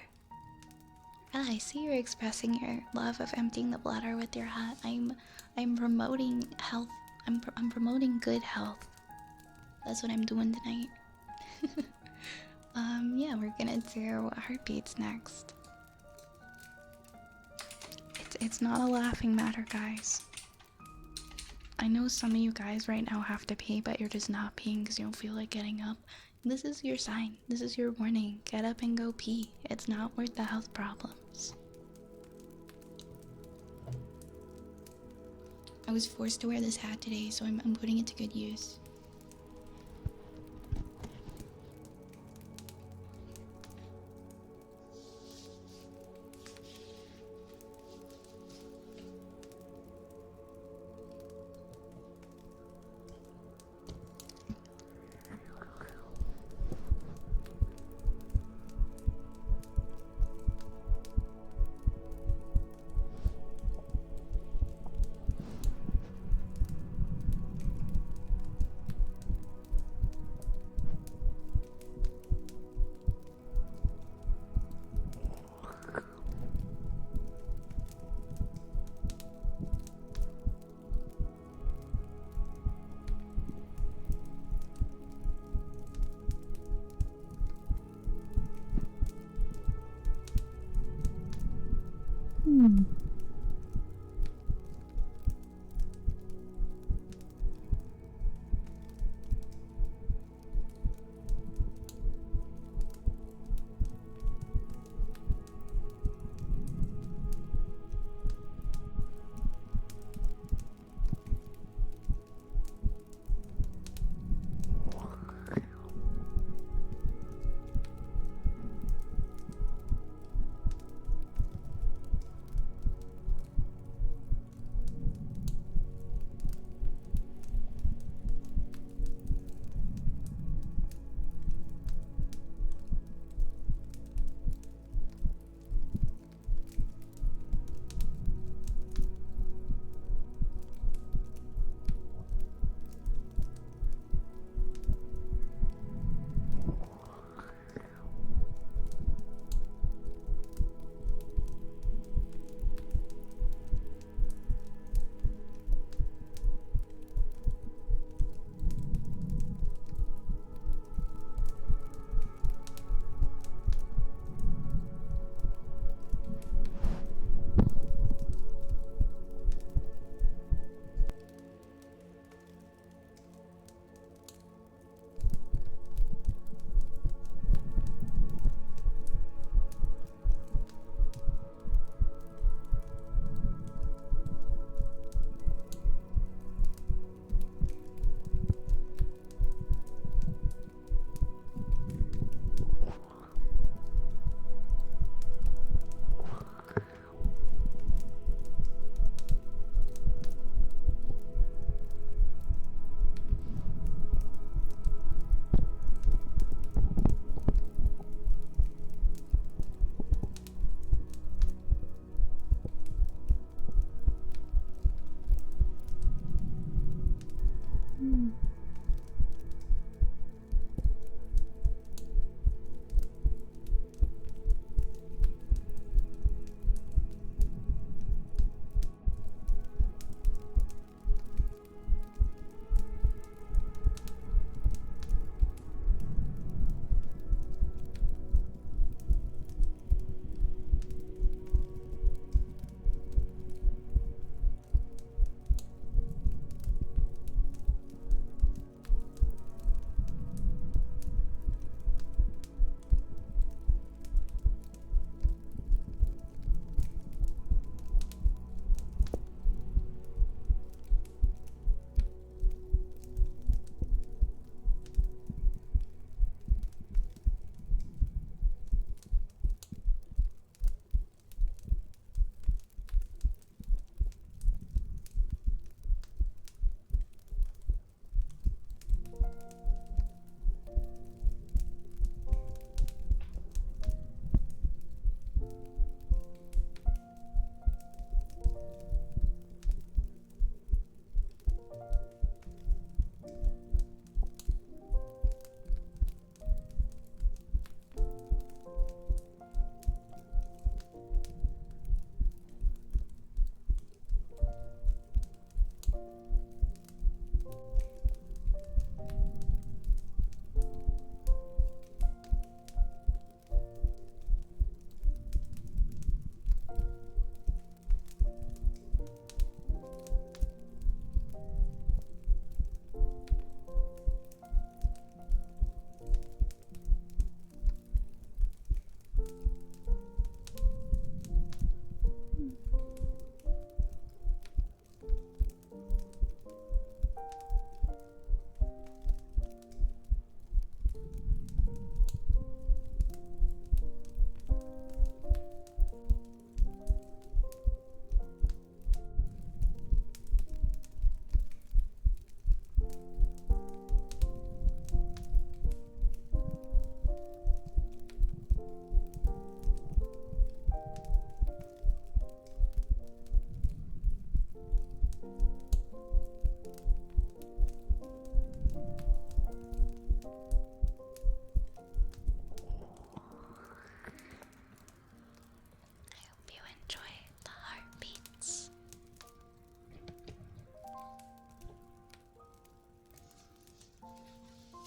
Ah, I see you're expressing your love of emptying the bladder with your hat. I'm promoting health. I'm promoting good health. That's what I'm doing tonight. Yeah, we're gonna do heartbeats next. It's not a laughing matter, guys. I know some of you guys right now have to pee, but you're just not peeing because you don't feel like getting up. This is your sign. This is your warning. Get up and go pee. It's not worth the health problems. I was forced to wear this hat today, so I'm putting it to good use.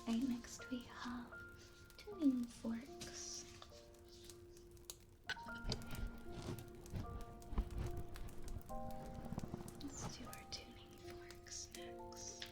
Right next we have tuning forks. Let's do our tuning forks next.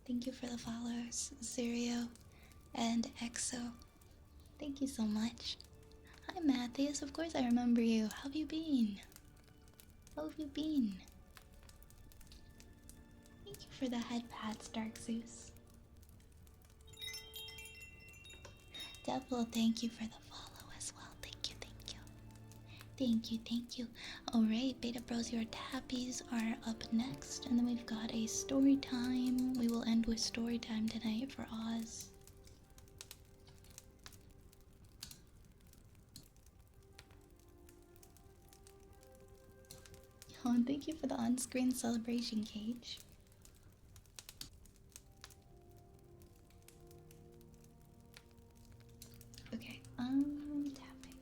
Thank you for the follows, Zerio and Exo. Thank you so much. Hi, Matthias. Of course I remember you. How have you been? How have you been? Thank you for the head pats, Dark Zeus. Devil, thank you for the follow as well. Thank you, thank you. Thank you, thank you. Alright, Beta Bros, your tappies are up next. And then we've got a story time. We will end with story time tonight for Oz. Oh, and thank you for the on-screen celebration, Cage. Okay, tapping.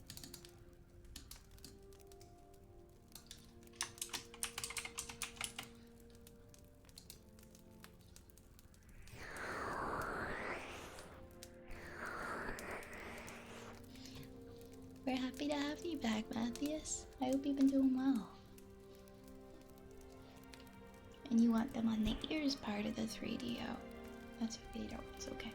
We're happy to have you back, Matthias. I hope you've been doing well. And you want them on the ears part of the 3DO. That's okay, it's okay.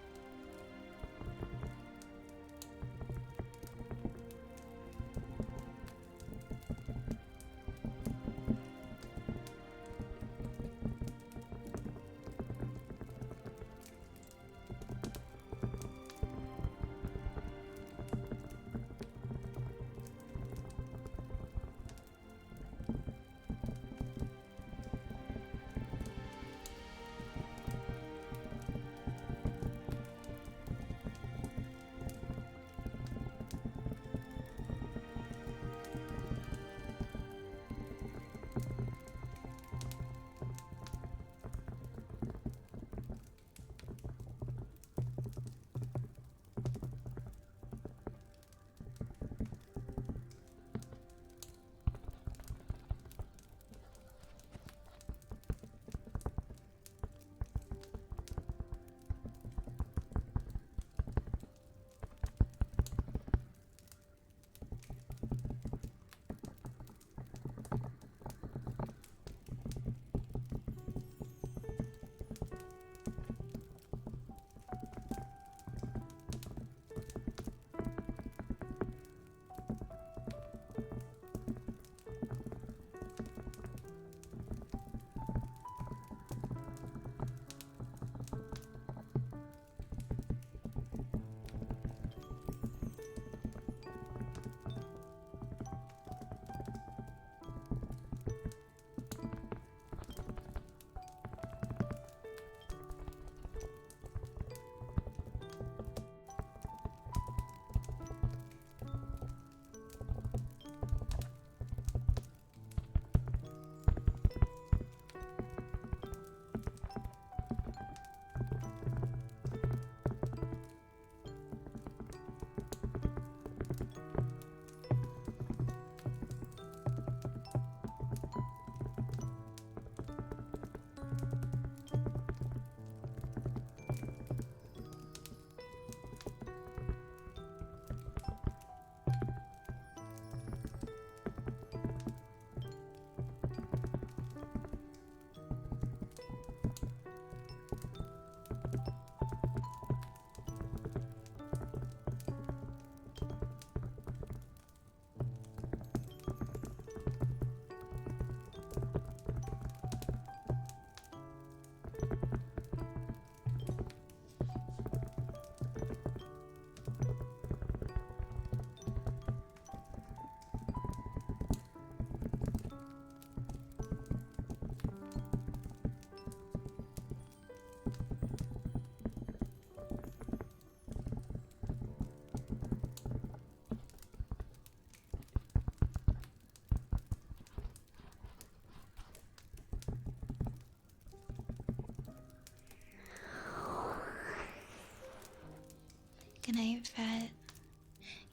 Good night, Fat.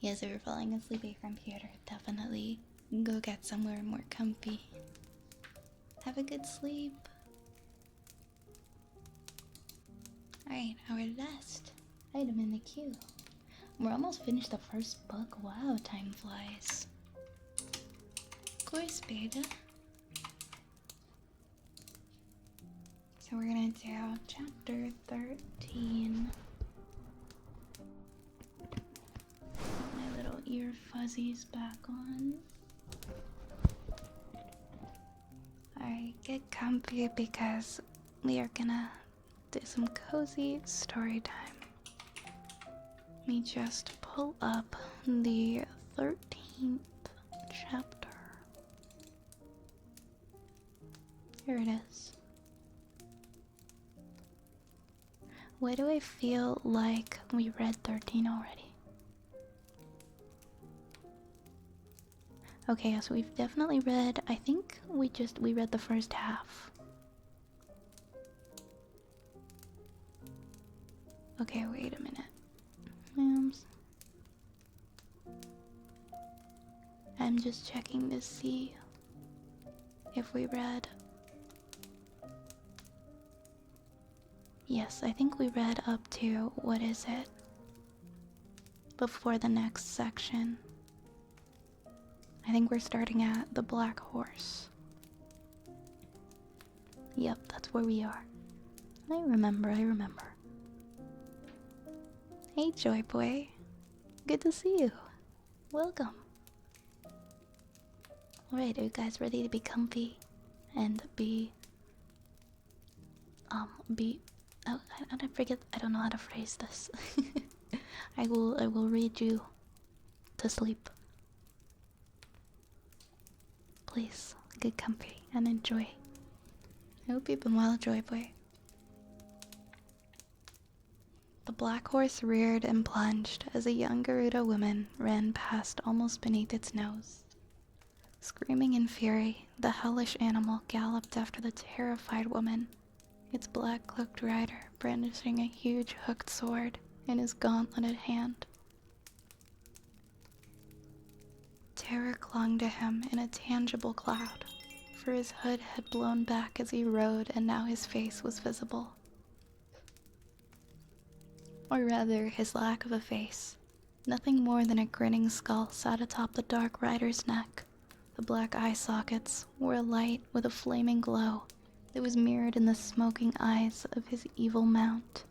Yes, if you're falling asleep at your computer, definitely go get somewhere more comfy. Have a good sleep. Alright, our last item in the queue. We're almost finished the first book. Wow, time flies. Of course, Beta. So we're gonna do chapter 13. Put my little ear fuzzies back on. Alright, get comfy because we are gonna do some cozy story time. Let me just pull up the 13th chapter. Here it is. Why do I feel like we read 13 already? Okay, so we've definitely read, I think we read the first half. Okay, wait a minute. I'm just checking to see if we read. Yes, I think we read up to, what is it? Before the next section. I think we're starting at the Black Horse. Yep, that's where we are. I remember. Hey, Joy Boy. Good to see you. Welcome. Alright, are you guys ready to be comfy? And be... Oh, I forget, I don't know how to phrase this. I will read you to sleep. Please, get comfy and enjoy. I hope you've been well, Joy Boy. The black horse reared and plunged as a young Garuda woman ran past almost beneath its nose. Screaming in fury, the hellish animal galloped after the terrified woman, its black-cloaked rider brandishing a huge hooked sword in his gauntleted hand. Terror clung to him in a tangible cloud, for his hood had blown back as he rode and now his face was visible. Or rather, his lack of a face. Nothing more than a grinning skull sat atop the dark rider's neck. The black eye sockets were alight with a flaming glow that was mirrored in the smoking eyes of his evil mount.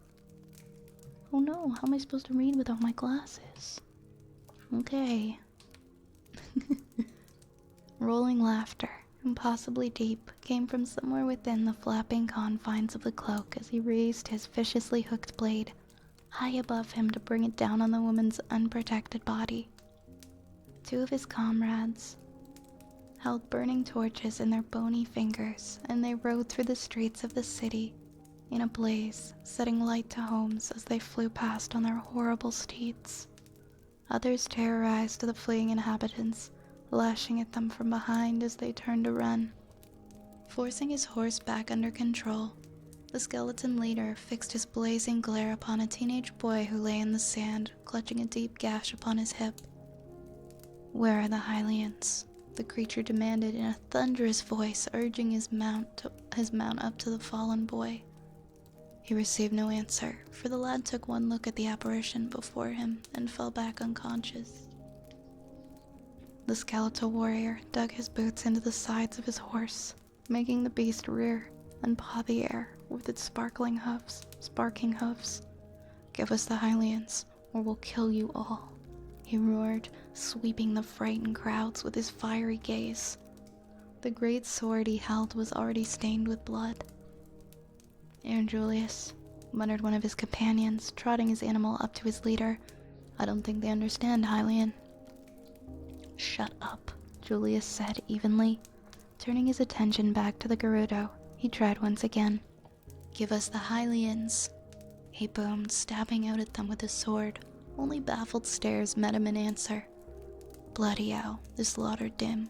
Oh no, how am I supposed to read without my glasses? Okay. Rolling laughter, impossibly deep, came from somewhere within the flapping confines of the cloak as he raised his viciously hooked blade high above him to bring it down on the woman's unprotected body. Two of his comrades held burning torches in their bony fingers, and they rode through the streets of the city in a blaze, setting light to homes as they flew past on their horrible steeds. Others terrorized the fleeing inhabitants, lashing at them from behind as they turned to run. Forcing his horse back under control, the skeleton leader fixed his blazing glare upon a teenage boy who lay in the sand, clutching a deep gash upon his hip. "Where are the Hylians?" the creature demanded in a thunderous voice, urging his mount up to the fallen boy. He received no answer, for the lad took one look at the apparition before him and fell back unconscious. The skeletal warrior dug his boots into the sides of his horse, making the beast rear and paw the air with its sparking hooves. "Give us the Hylians, or we'll kill you all," he roared, sweeping the frightened crowds with his fiery gaze. The great sword he held was already stained with blood. "Aaron Julius," muttered one of his companions, trotting his animal up to his leader. "I don't think they understand, Hylian." "Shut up," Julius said evenly. Turning his attention back to the Gerudo, he tried once again. "Give us the Hylians," he boomed, stabbing out at them with his sword. Only baffled stares met him in answer. "Bloody hell, the slaughtered dim,"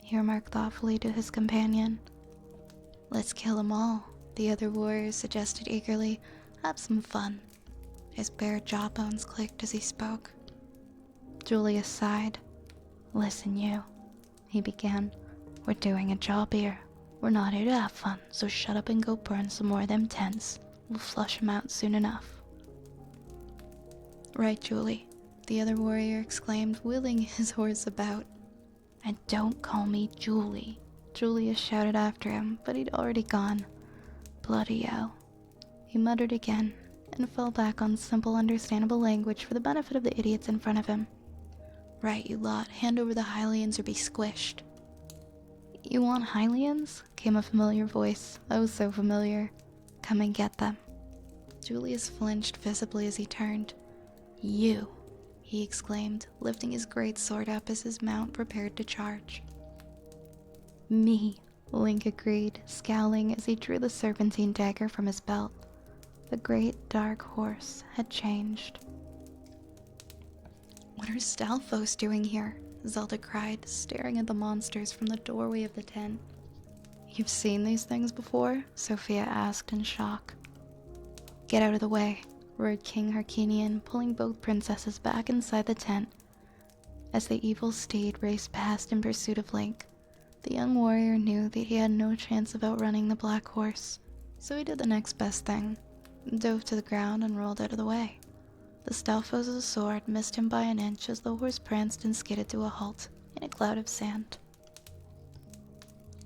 he remarked thoughtfully to his companion. "Let's kill them all," the other warrior suggested eagerly. "Have some fun." His bare jawbones clicked as he spoke. Julius sighed. "Listen, you," he began. "We're doing a job here. We're not here to have fun, so shut up and go burn some more of them tents. We'll flush them out soon enough." "Right, Julie," the other warrior exclaimed, wheeling his horse about. "And don't call me Julie," Julius shouted after him, but he'd already gone. "Bloody hell," he muttered again, and fell back on simple, understandable language for the benefit of the idiots in front of him. "Right, you lot, hand over the Hylians or be squished." "You want Hylians?" came a familiar voice. Oh, so familiar. "Come and get them." Julius flinched visibly as he turned. "You," he exclaimed, lifting his great sword up as his mount prepared to charge. "Me," Link agreed, scowling as he drew the serpentine dagger from his belt. The great dark horse had changed. "What are Stalfos doing here?" Zelda cried, staring at the monsters from the doorway of the tent. "You've seen these things before?" Sophia asked in shock. "Get out of the way," roared King Harkinian, pulling both princesses back inside the tent. As the evil steed raced past in pursuit of Link, the young warrior knew that he had no chance of outrunning the black horse, so he did the next best thing, dove to the ground and rolled out of the way. The Stalfos' sword missed him by an inch as the horse pranced and skidded to a halt in a cloud of sand.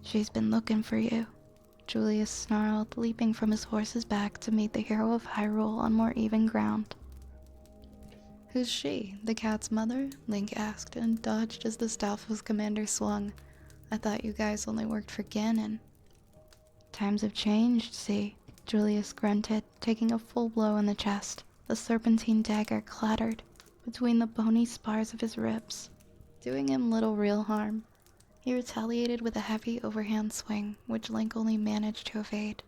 "She's been looking for you," Julius snarled, leaping from his horse's back to meet the hero of Hyrule on more even ground. "Who's she? The cat's mother?" Link asked, and dodged as the Stalfos commander swung. "I thought you guys only worked for Ganon." "Times have changed, see?" Julius grunted, taking a full blow in the chest. The serpentine dagger clattered between the bony spars of his ribs, doing him little real harm. He retaliated with a heavy overhand swing, which Link only managed to evade.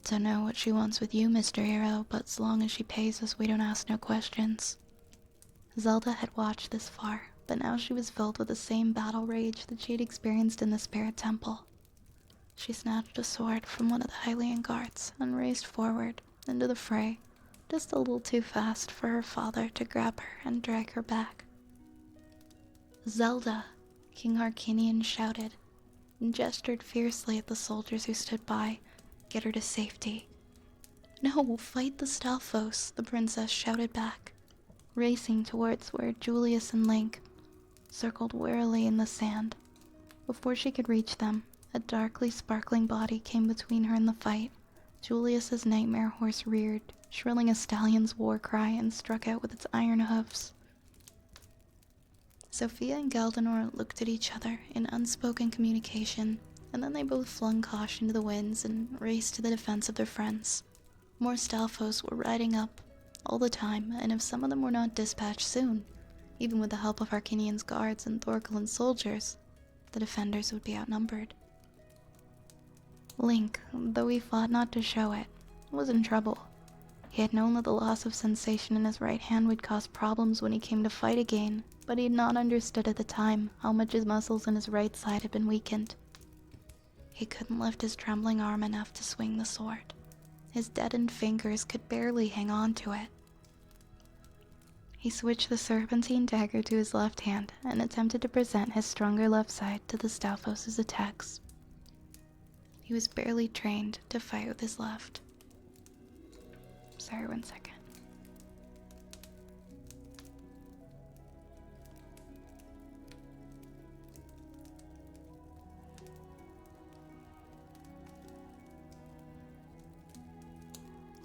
"Don't know what she wants with you, Mr. Hero, but as long as she pays us, we don't ask no questions." Zelda had watched this far, but now she was filled with the same battle rage that she had experienced in the Spirit Temple. She snatched a sword from one of the Hylian guards and raced forward into the fray, just a little too fast for her father to grab her and drag her back. "Zelda!" King Harkinian shouted, and gestured fiercely at the soldiers who stood by. "Get her to safety." "No, fight the Stalfos," the princess shouted back, racing towards where Julius and Link circled warily in the sand. Before she could reach them, a darkly sparkling body came between her and the fight. Julius's nightmare horse reared, shrilling a stallion's war cry, and struck out with its iron hooves. Sophia and Galdinor looked at each other in unspoken communication, and then they both flung caution to the winds and raced to the defense of their friends. More Stalfos were riding up all the time, and if some of them were not dispatched soon, even with the help of Harkinian's guards and Thorkelin's soldiers, the defenders would be outnumbered. Link, though he fought not to show it, was in trouble. He had known that the loss of sensation in his right hand would cause problems when he came to fight again, but he had not understood at the time how much his muscles in his right side had been weakened. He couldn't lift his trembling arm enough to swing the sword. His deadened fingers could barely hang on to it. He switched the serpentine dagger to his left hand and attempted to present his stronger left side to the Stalfos' attacks. He was barely trained to fight with his left. Sorry, 1 second.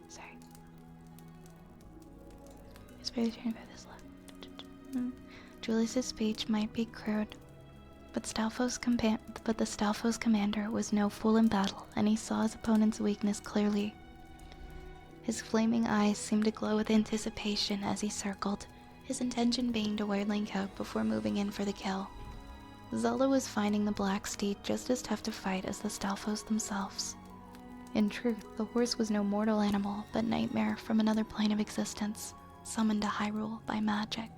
Sorry. He's barely trained by this left. Julius's speech might be crude, but the Stalfos commander was no fool in battle, and he saw his opponent's weakness clearly. His flaming eyes seemed to glow with anticipation as he circled, his intention being to wear Link out before moving in for the kill. Zelda was finding the black steed just as tough to fight as the Stalfos themselves. In truth, the horse was no mortal animal, but nightmare from another plane of existence, summoned to Hyrule by magic.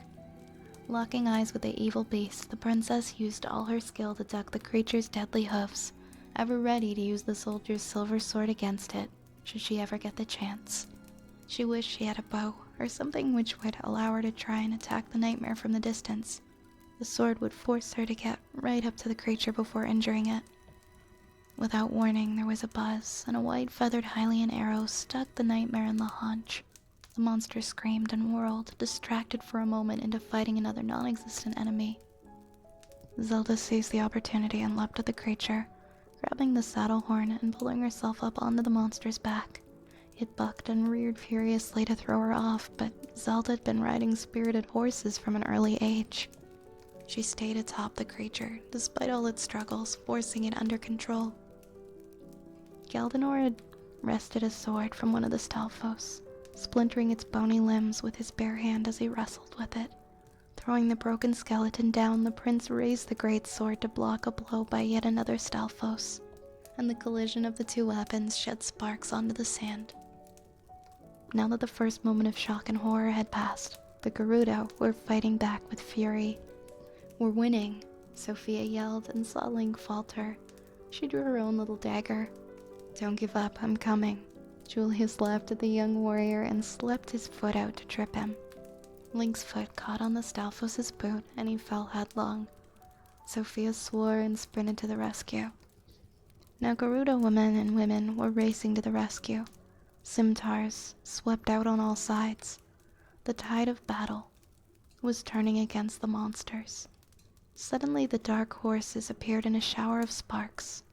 Locking eyes with the evil beast, the princess used all her skill to duck the creature's deadly hoofs, ever ready to use the soldier's silver sword against it, should she ever get the chance. She wished she had a bow, or something which would allow her to try and attack the nightmare from the distance. The sword would force her to get right up to the creature before injuring it. Without warning, there was a buzz, and a white-feathered Hylian arrow stuck the nightmare in the haunch. The monster screamed and whirled, distracted for a moment into fighting another non-existent enemy. Zelda seized the opportunity and leapt at the creature, grabbing the saddle horn and pulling herself up onto the monster's back. It bucked and reared furiously to throw her off, but Zelda had been riding spirited horses from an early age. She stayed atop the creature, despite all its struggles, forcing it under control. Galdinor had wrested a sword from one of the Stalfos, splintering its bony limbs with his bare hand as he wrestled with it. Throwing the broken skeleton down, the prince raised the great sword to block a blow by yet another Stalfos, and the collision of the two weapons shed sparks onto the sand. Now that the first moment of shock and horror had passed, the Gerudo were fighting back with fury. We're winning, Sophia yelled and saw Link falter. She drew her own little dagger. Don't give up, I'm coming. Julius laughed at the young warrior and slipped his foot out to trip him. Link's foot caught on the Stalfos' boot and he fell headlong. Sophia swore and sprinted to the rescue. Now Gerudo women and women were racing to the rescue. Scimitars swept out on all sides. The tide of battle was turning against the monsters. Suddenly the dark horses appeared in a shower of sparks.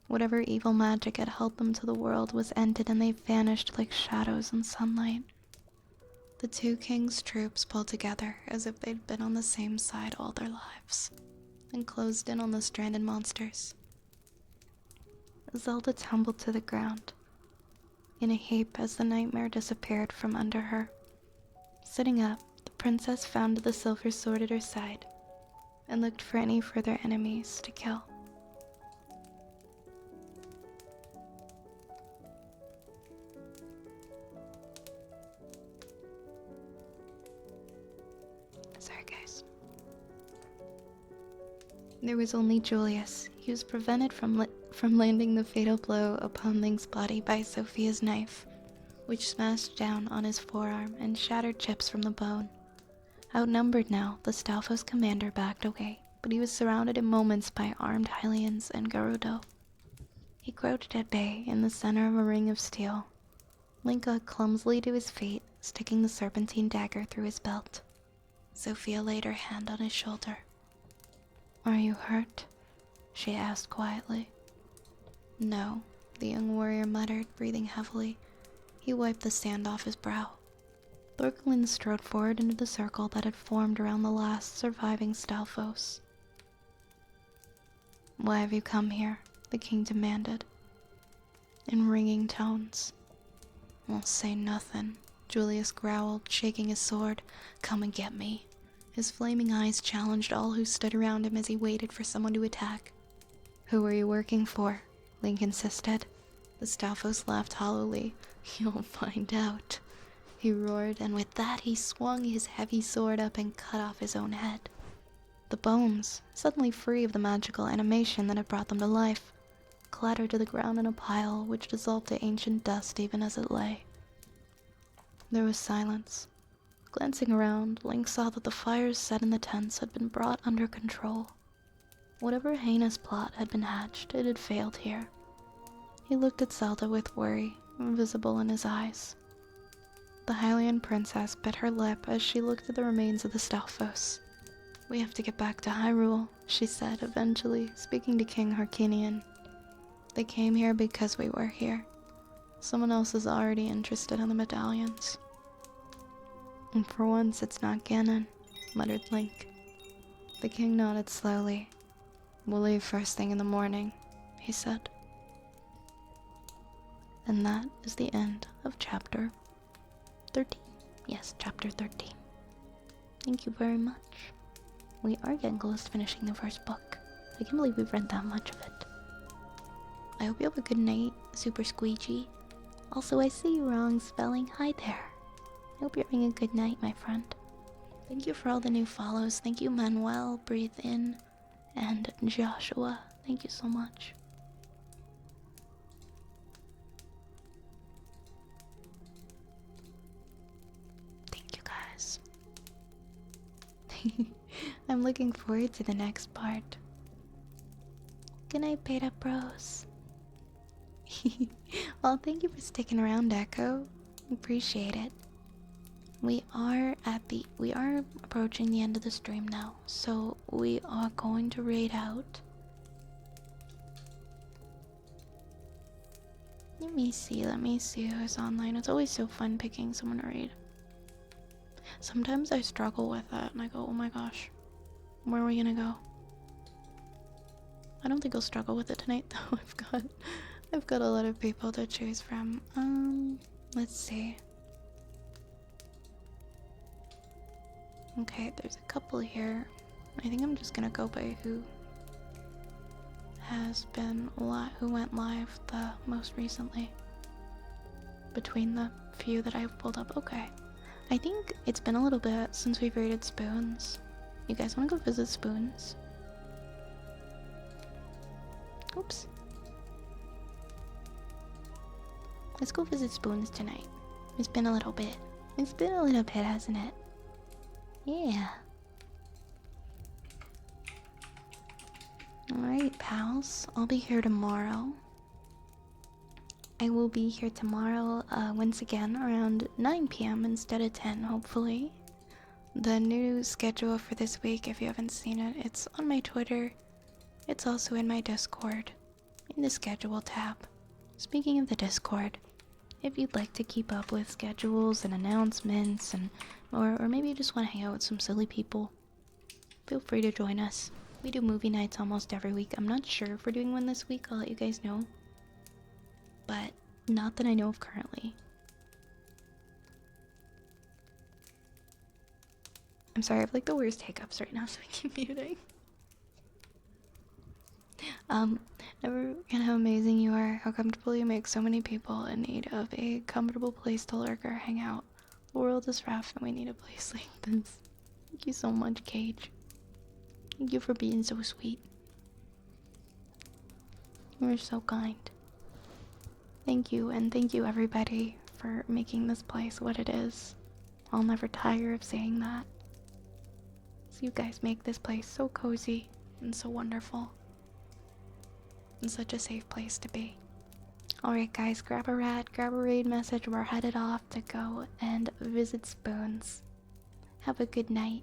Whatever evil magic had held them to the world was ended and they vanished like shadows in sunlight. The two kings' troops pulled together as if they'd been on the same side all their lives, and closed in on the stranded monsters. Zelda tumbled to the ground, in a heap as the nightmare disappeared from under her. Sitting up, the princess found the silver sword at her side, and looked for any further enemies to kill. Sorry guys. There was only Julius. He was prevented from landing the fatal blow upon Link's body by Sophia's knife, which smashed down on his forearm and shattered chips from the bone. Outnumbered now, the Stalfos commander backed away, but he was surrounded in moments by armed Hylians and Gerudo. He crouched at bay in the center of a ring of steel. Link got clumsily to his feet, sticking the serpentine dagger through his belt. Sophia laid her hand on his shoulder. "Are you hurt?" she asked quietly. "No," the young warrior muttered, breathing heavily. He wiped the sand off his brow. Thorkelin strode forward into the circle that had formed around the last surviving Stalfos. "Why have you come here?" the king demanded, in ringing tones. "I'll say nothing," Julius growled, shaking his sword. "Come and get me." His flaming eyes challenged all who stood around him as he waited for someone to attack. "Who are you working for?" Link insisted. The Stalfos laughed hollowly. "You'll find out," he roared, and with that he swung his heavy sword up and cut off his own head. The bones, suddenly free of the magical animation that had brought them to life, clattered to the ground in a pile which dissolved to ancient dust even as it lay. There was silence. Glancing around, Link saw that the fires set in the tents had been brought under control. Whatever heinous plot had been hatched, it had failed here. He looked at Zelda with worry, visible in his eyes. The Hylian princess bit her lip as she looked at the remains of the Stalfos. "We have to get back to Hyrule," she said eventually, speaking to King Harkinian. "They came here because we were here. Someone else is already interested in the medallions." "And for once it's not Ganon," muttered Link. The king nodded slowly. "We'll leave first thing in the morning," he said. And that is the end of chapter 13. Yes, chapter 13. Thank you very much. We are getting close to finishing the first book. I can't believe we've read that much of it. I hope you have a good night, Super Squeegee. Also, I see you wrong spelling. Hi there. I hope you're having a good night, my friend. Thank you for all the new follows. Thank you, Manuel, Breathe In, and Joshua. Thank you so much. Thank you, guys. I'm looking forward to the next part. Good night, Beta Bros. Well, thank you for sticking around, Echo. Appreciate it. We are approaching the end of the stream now, so we are going to raid out. Let me see who's online. It's always so fun picking someone to raid. Sometimes I struggle with it and I go, oh my gosh, where are we gonna go? I don't think I'll struggle with it tonight though. I've got a lot of people to choose from. Let's see. Okay, there's a couple here. I think I'm just gonna go by who went live the most recently. Between the few that I've pulled up. Okay. I think it's been a little bit since we've raided Spoons. You guys wanna go visit Spoons? Oops. Let's go visit Spoons tonight. It's been a little bit. It's been a little bit, hasn't it? Yeah. Alright, pals. I'll be here tomorrow. I will be here tomorrow, once again, around 9 p.m. instead of 10, hopefully. The new schedule for this week, if you haven't seen it, it's on my Twitter. It's also in my Discord, in the schedule tab. Speaking of the Discord, if you'd like to keep up with schedules and announcements, or maybe you just want to hang out with some silly people, feel free to join us. We do movie nights almost every week. I'm not sure if we're doing one this week, I'll let you guys know. But not that I know of currently. I'm sorry, I have like the worst hiccups right now, so I keep muting. Never forget how amazing you are, how comfortable you make so many people in need of a comfortable place to lurk or hang out. The world is rough and we need a place like this. Thank you so much, Cage. Thank you for being so sweet. You're so kind. Thank you, and thank you everybody for making this place what it is. I'll never tire of saying that. So you guys make this place so cozy and so wonderful. And such a safe place to be. Alright guys, grab a rat, grab a raid message, we're headed off to go and visit Spoons. Have a good night.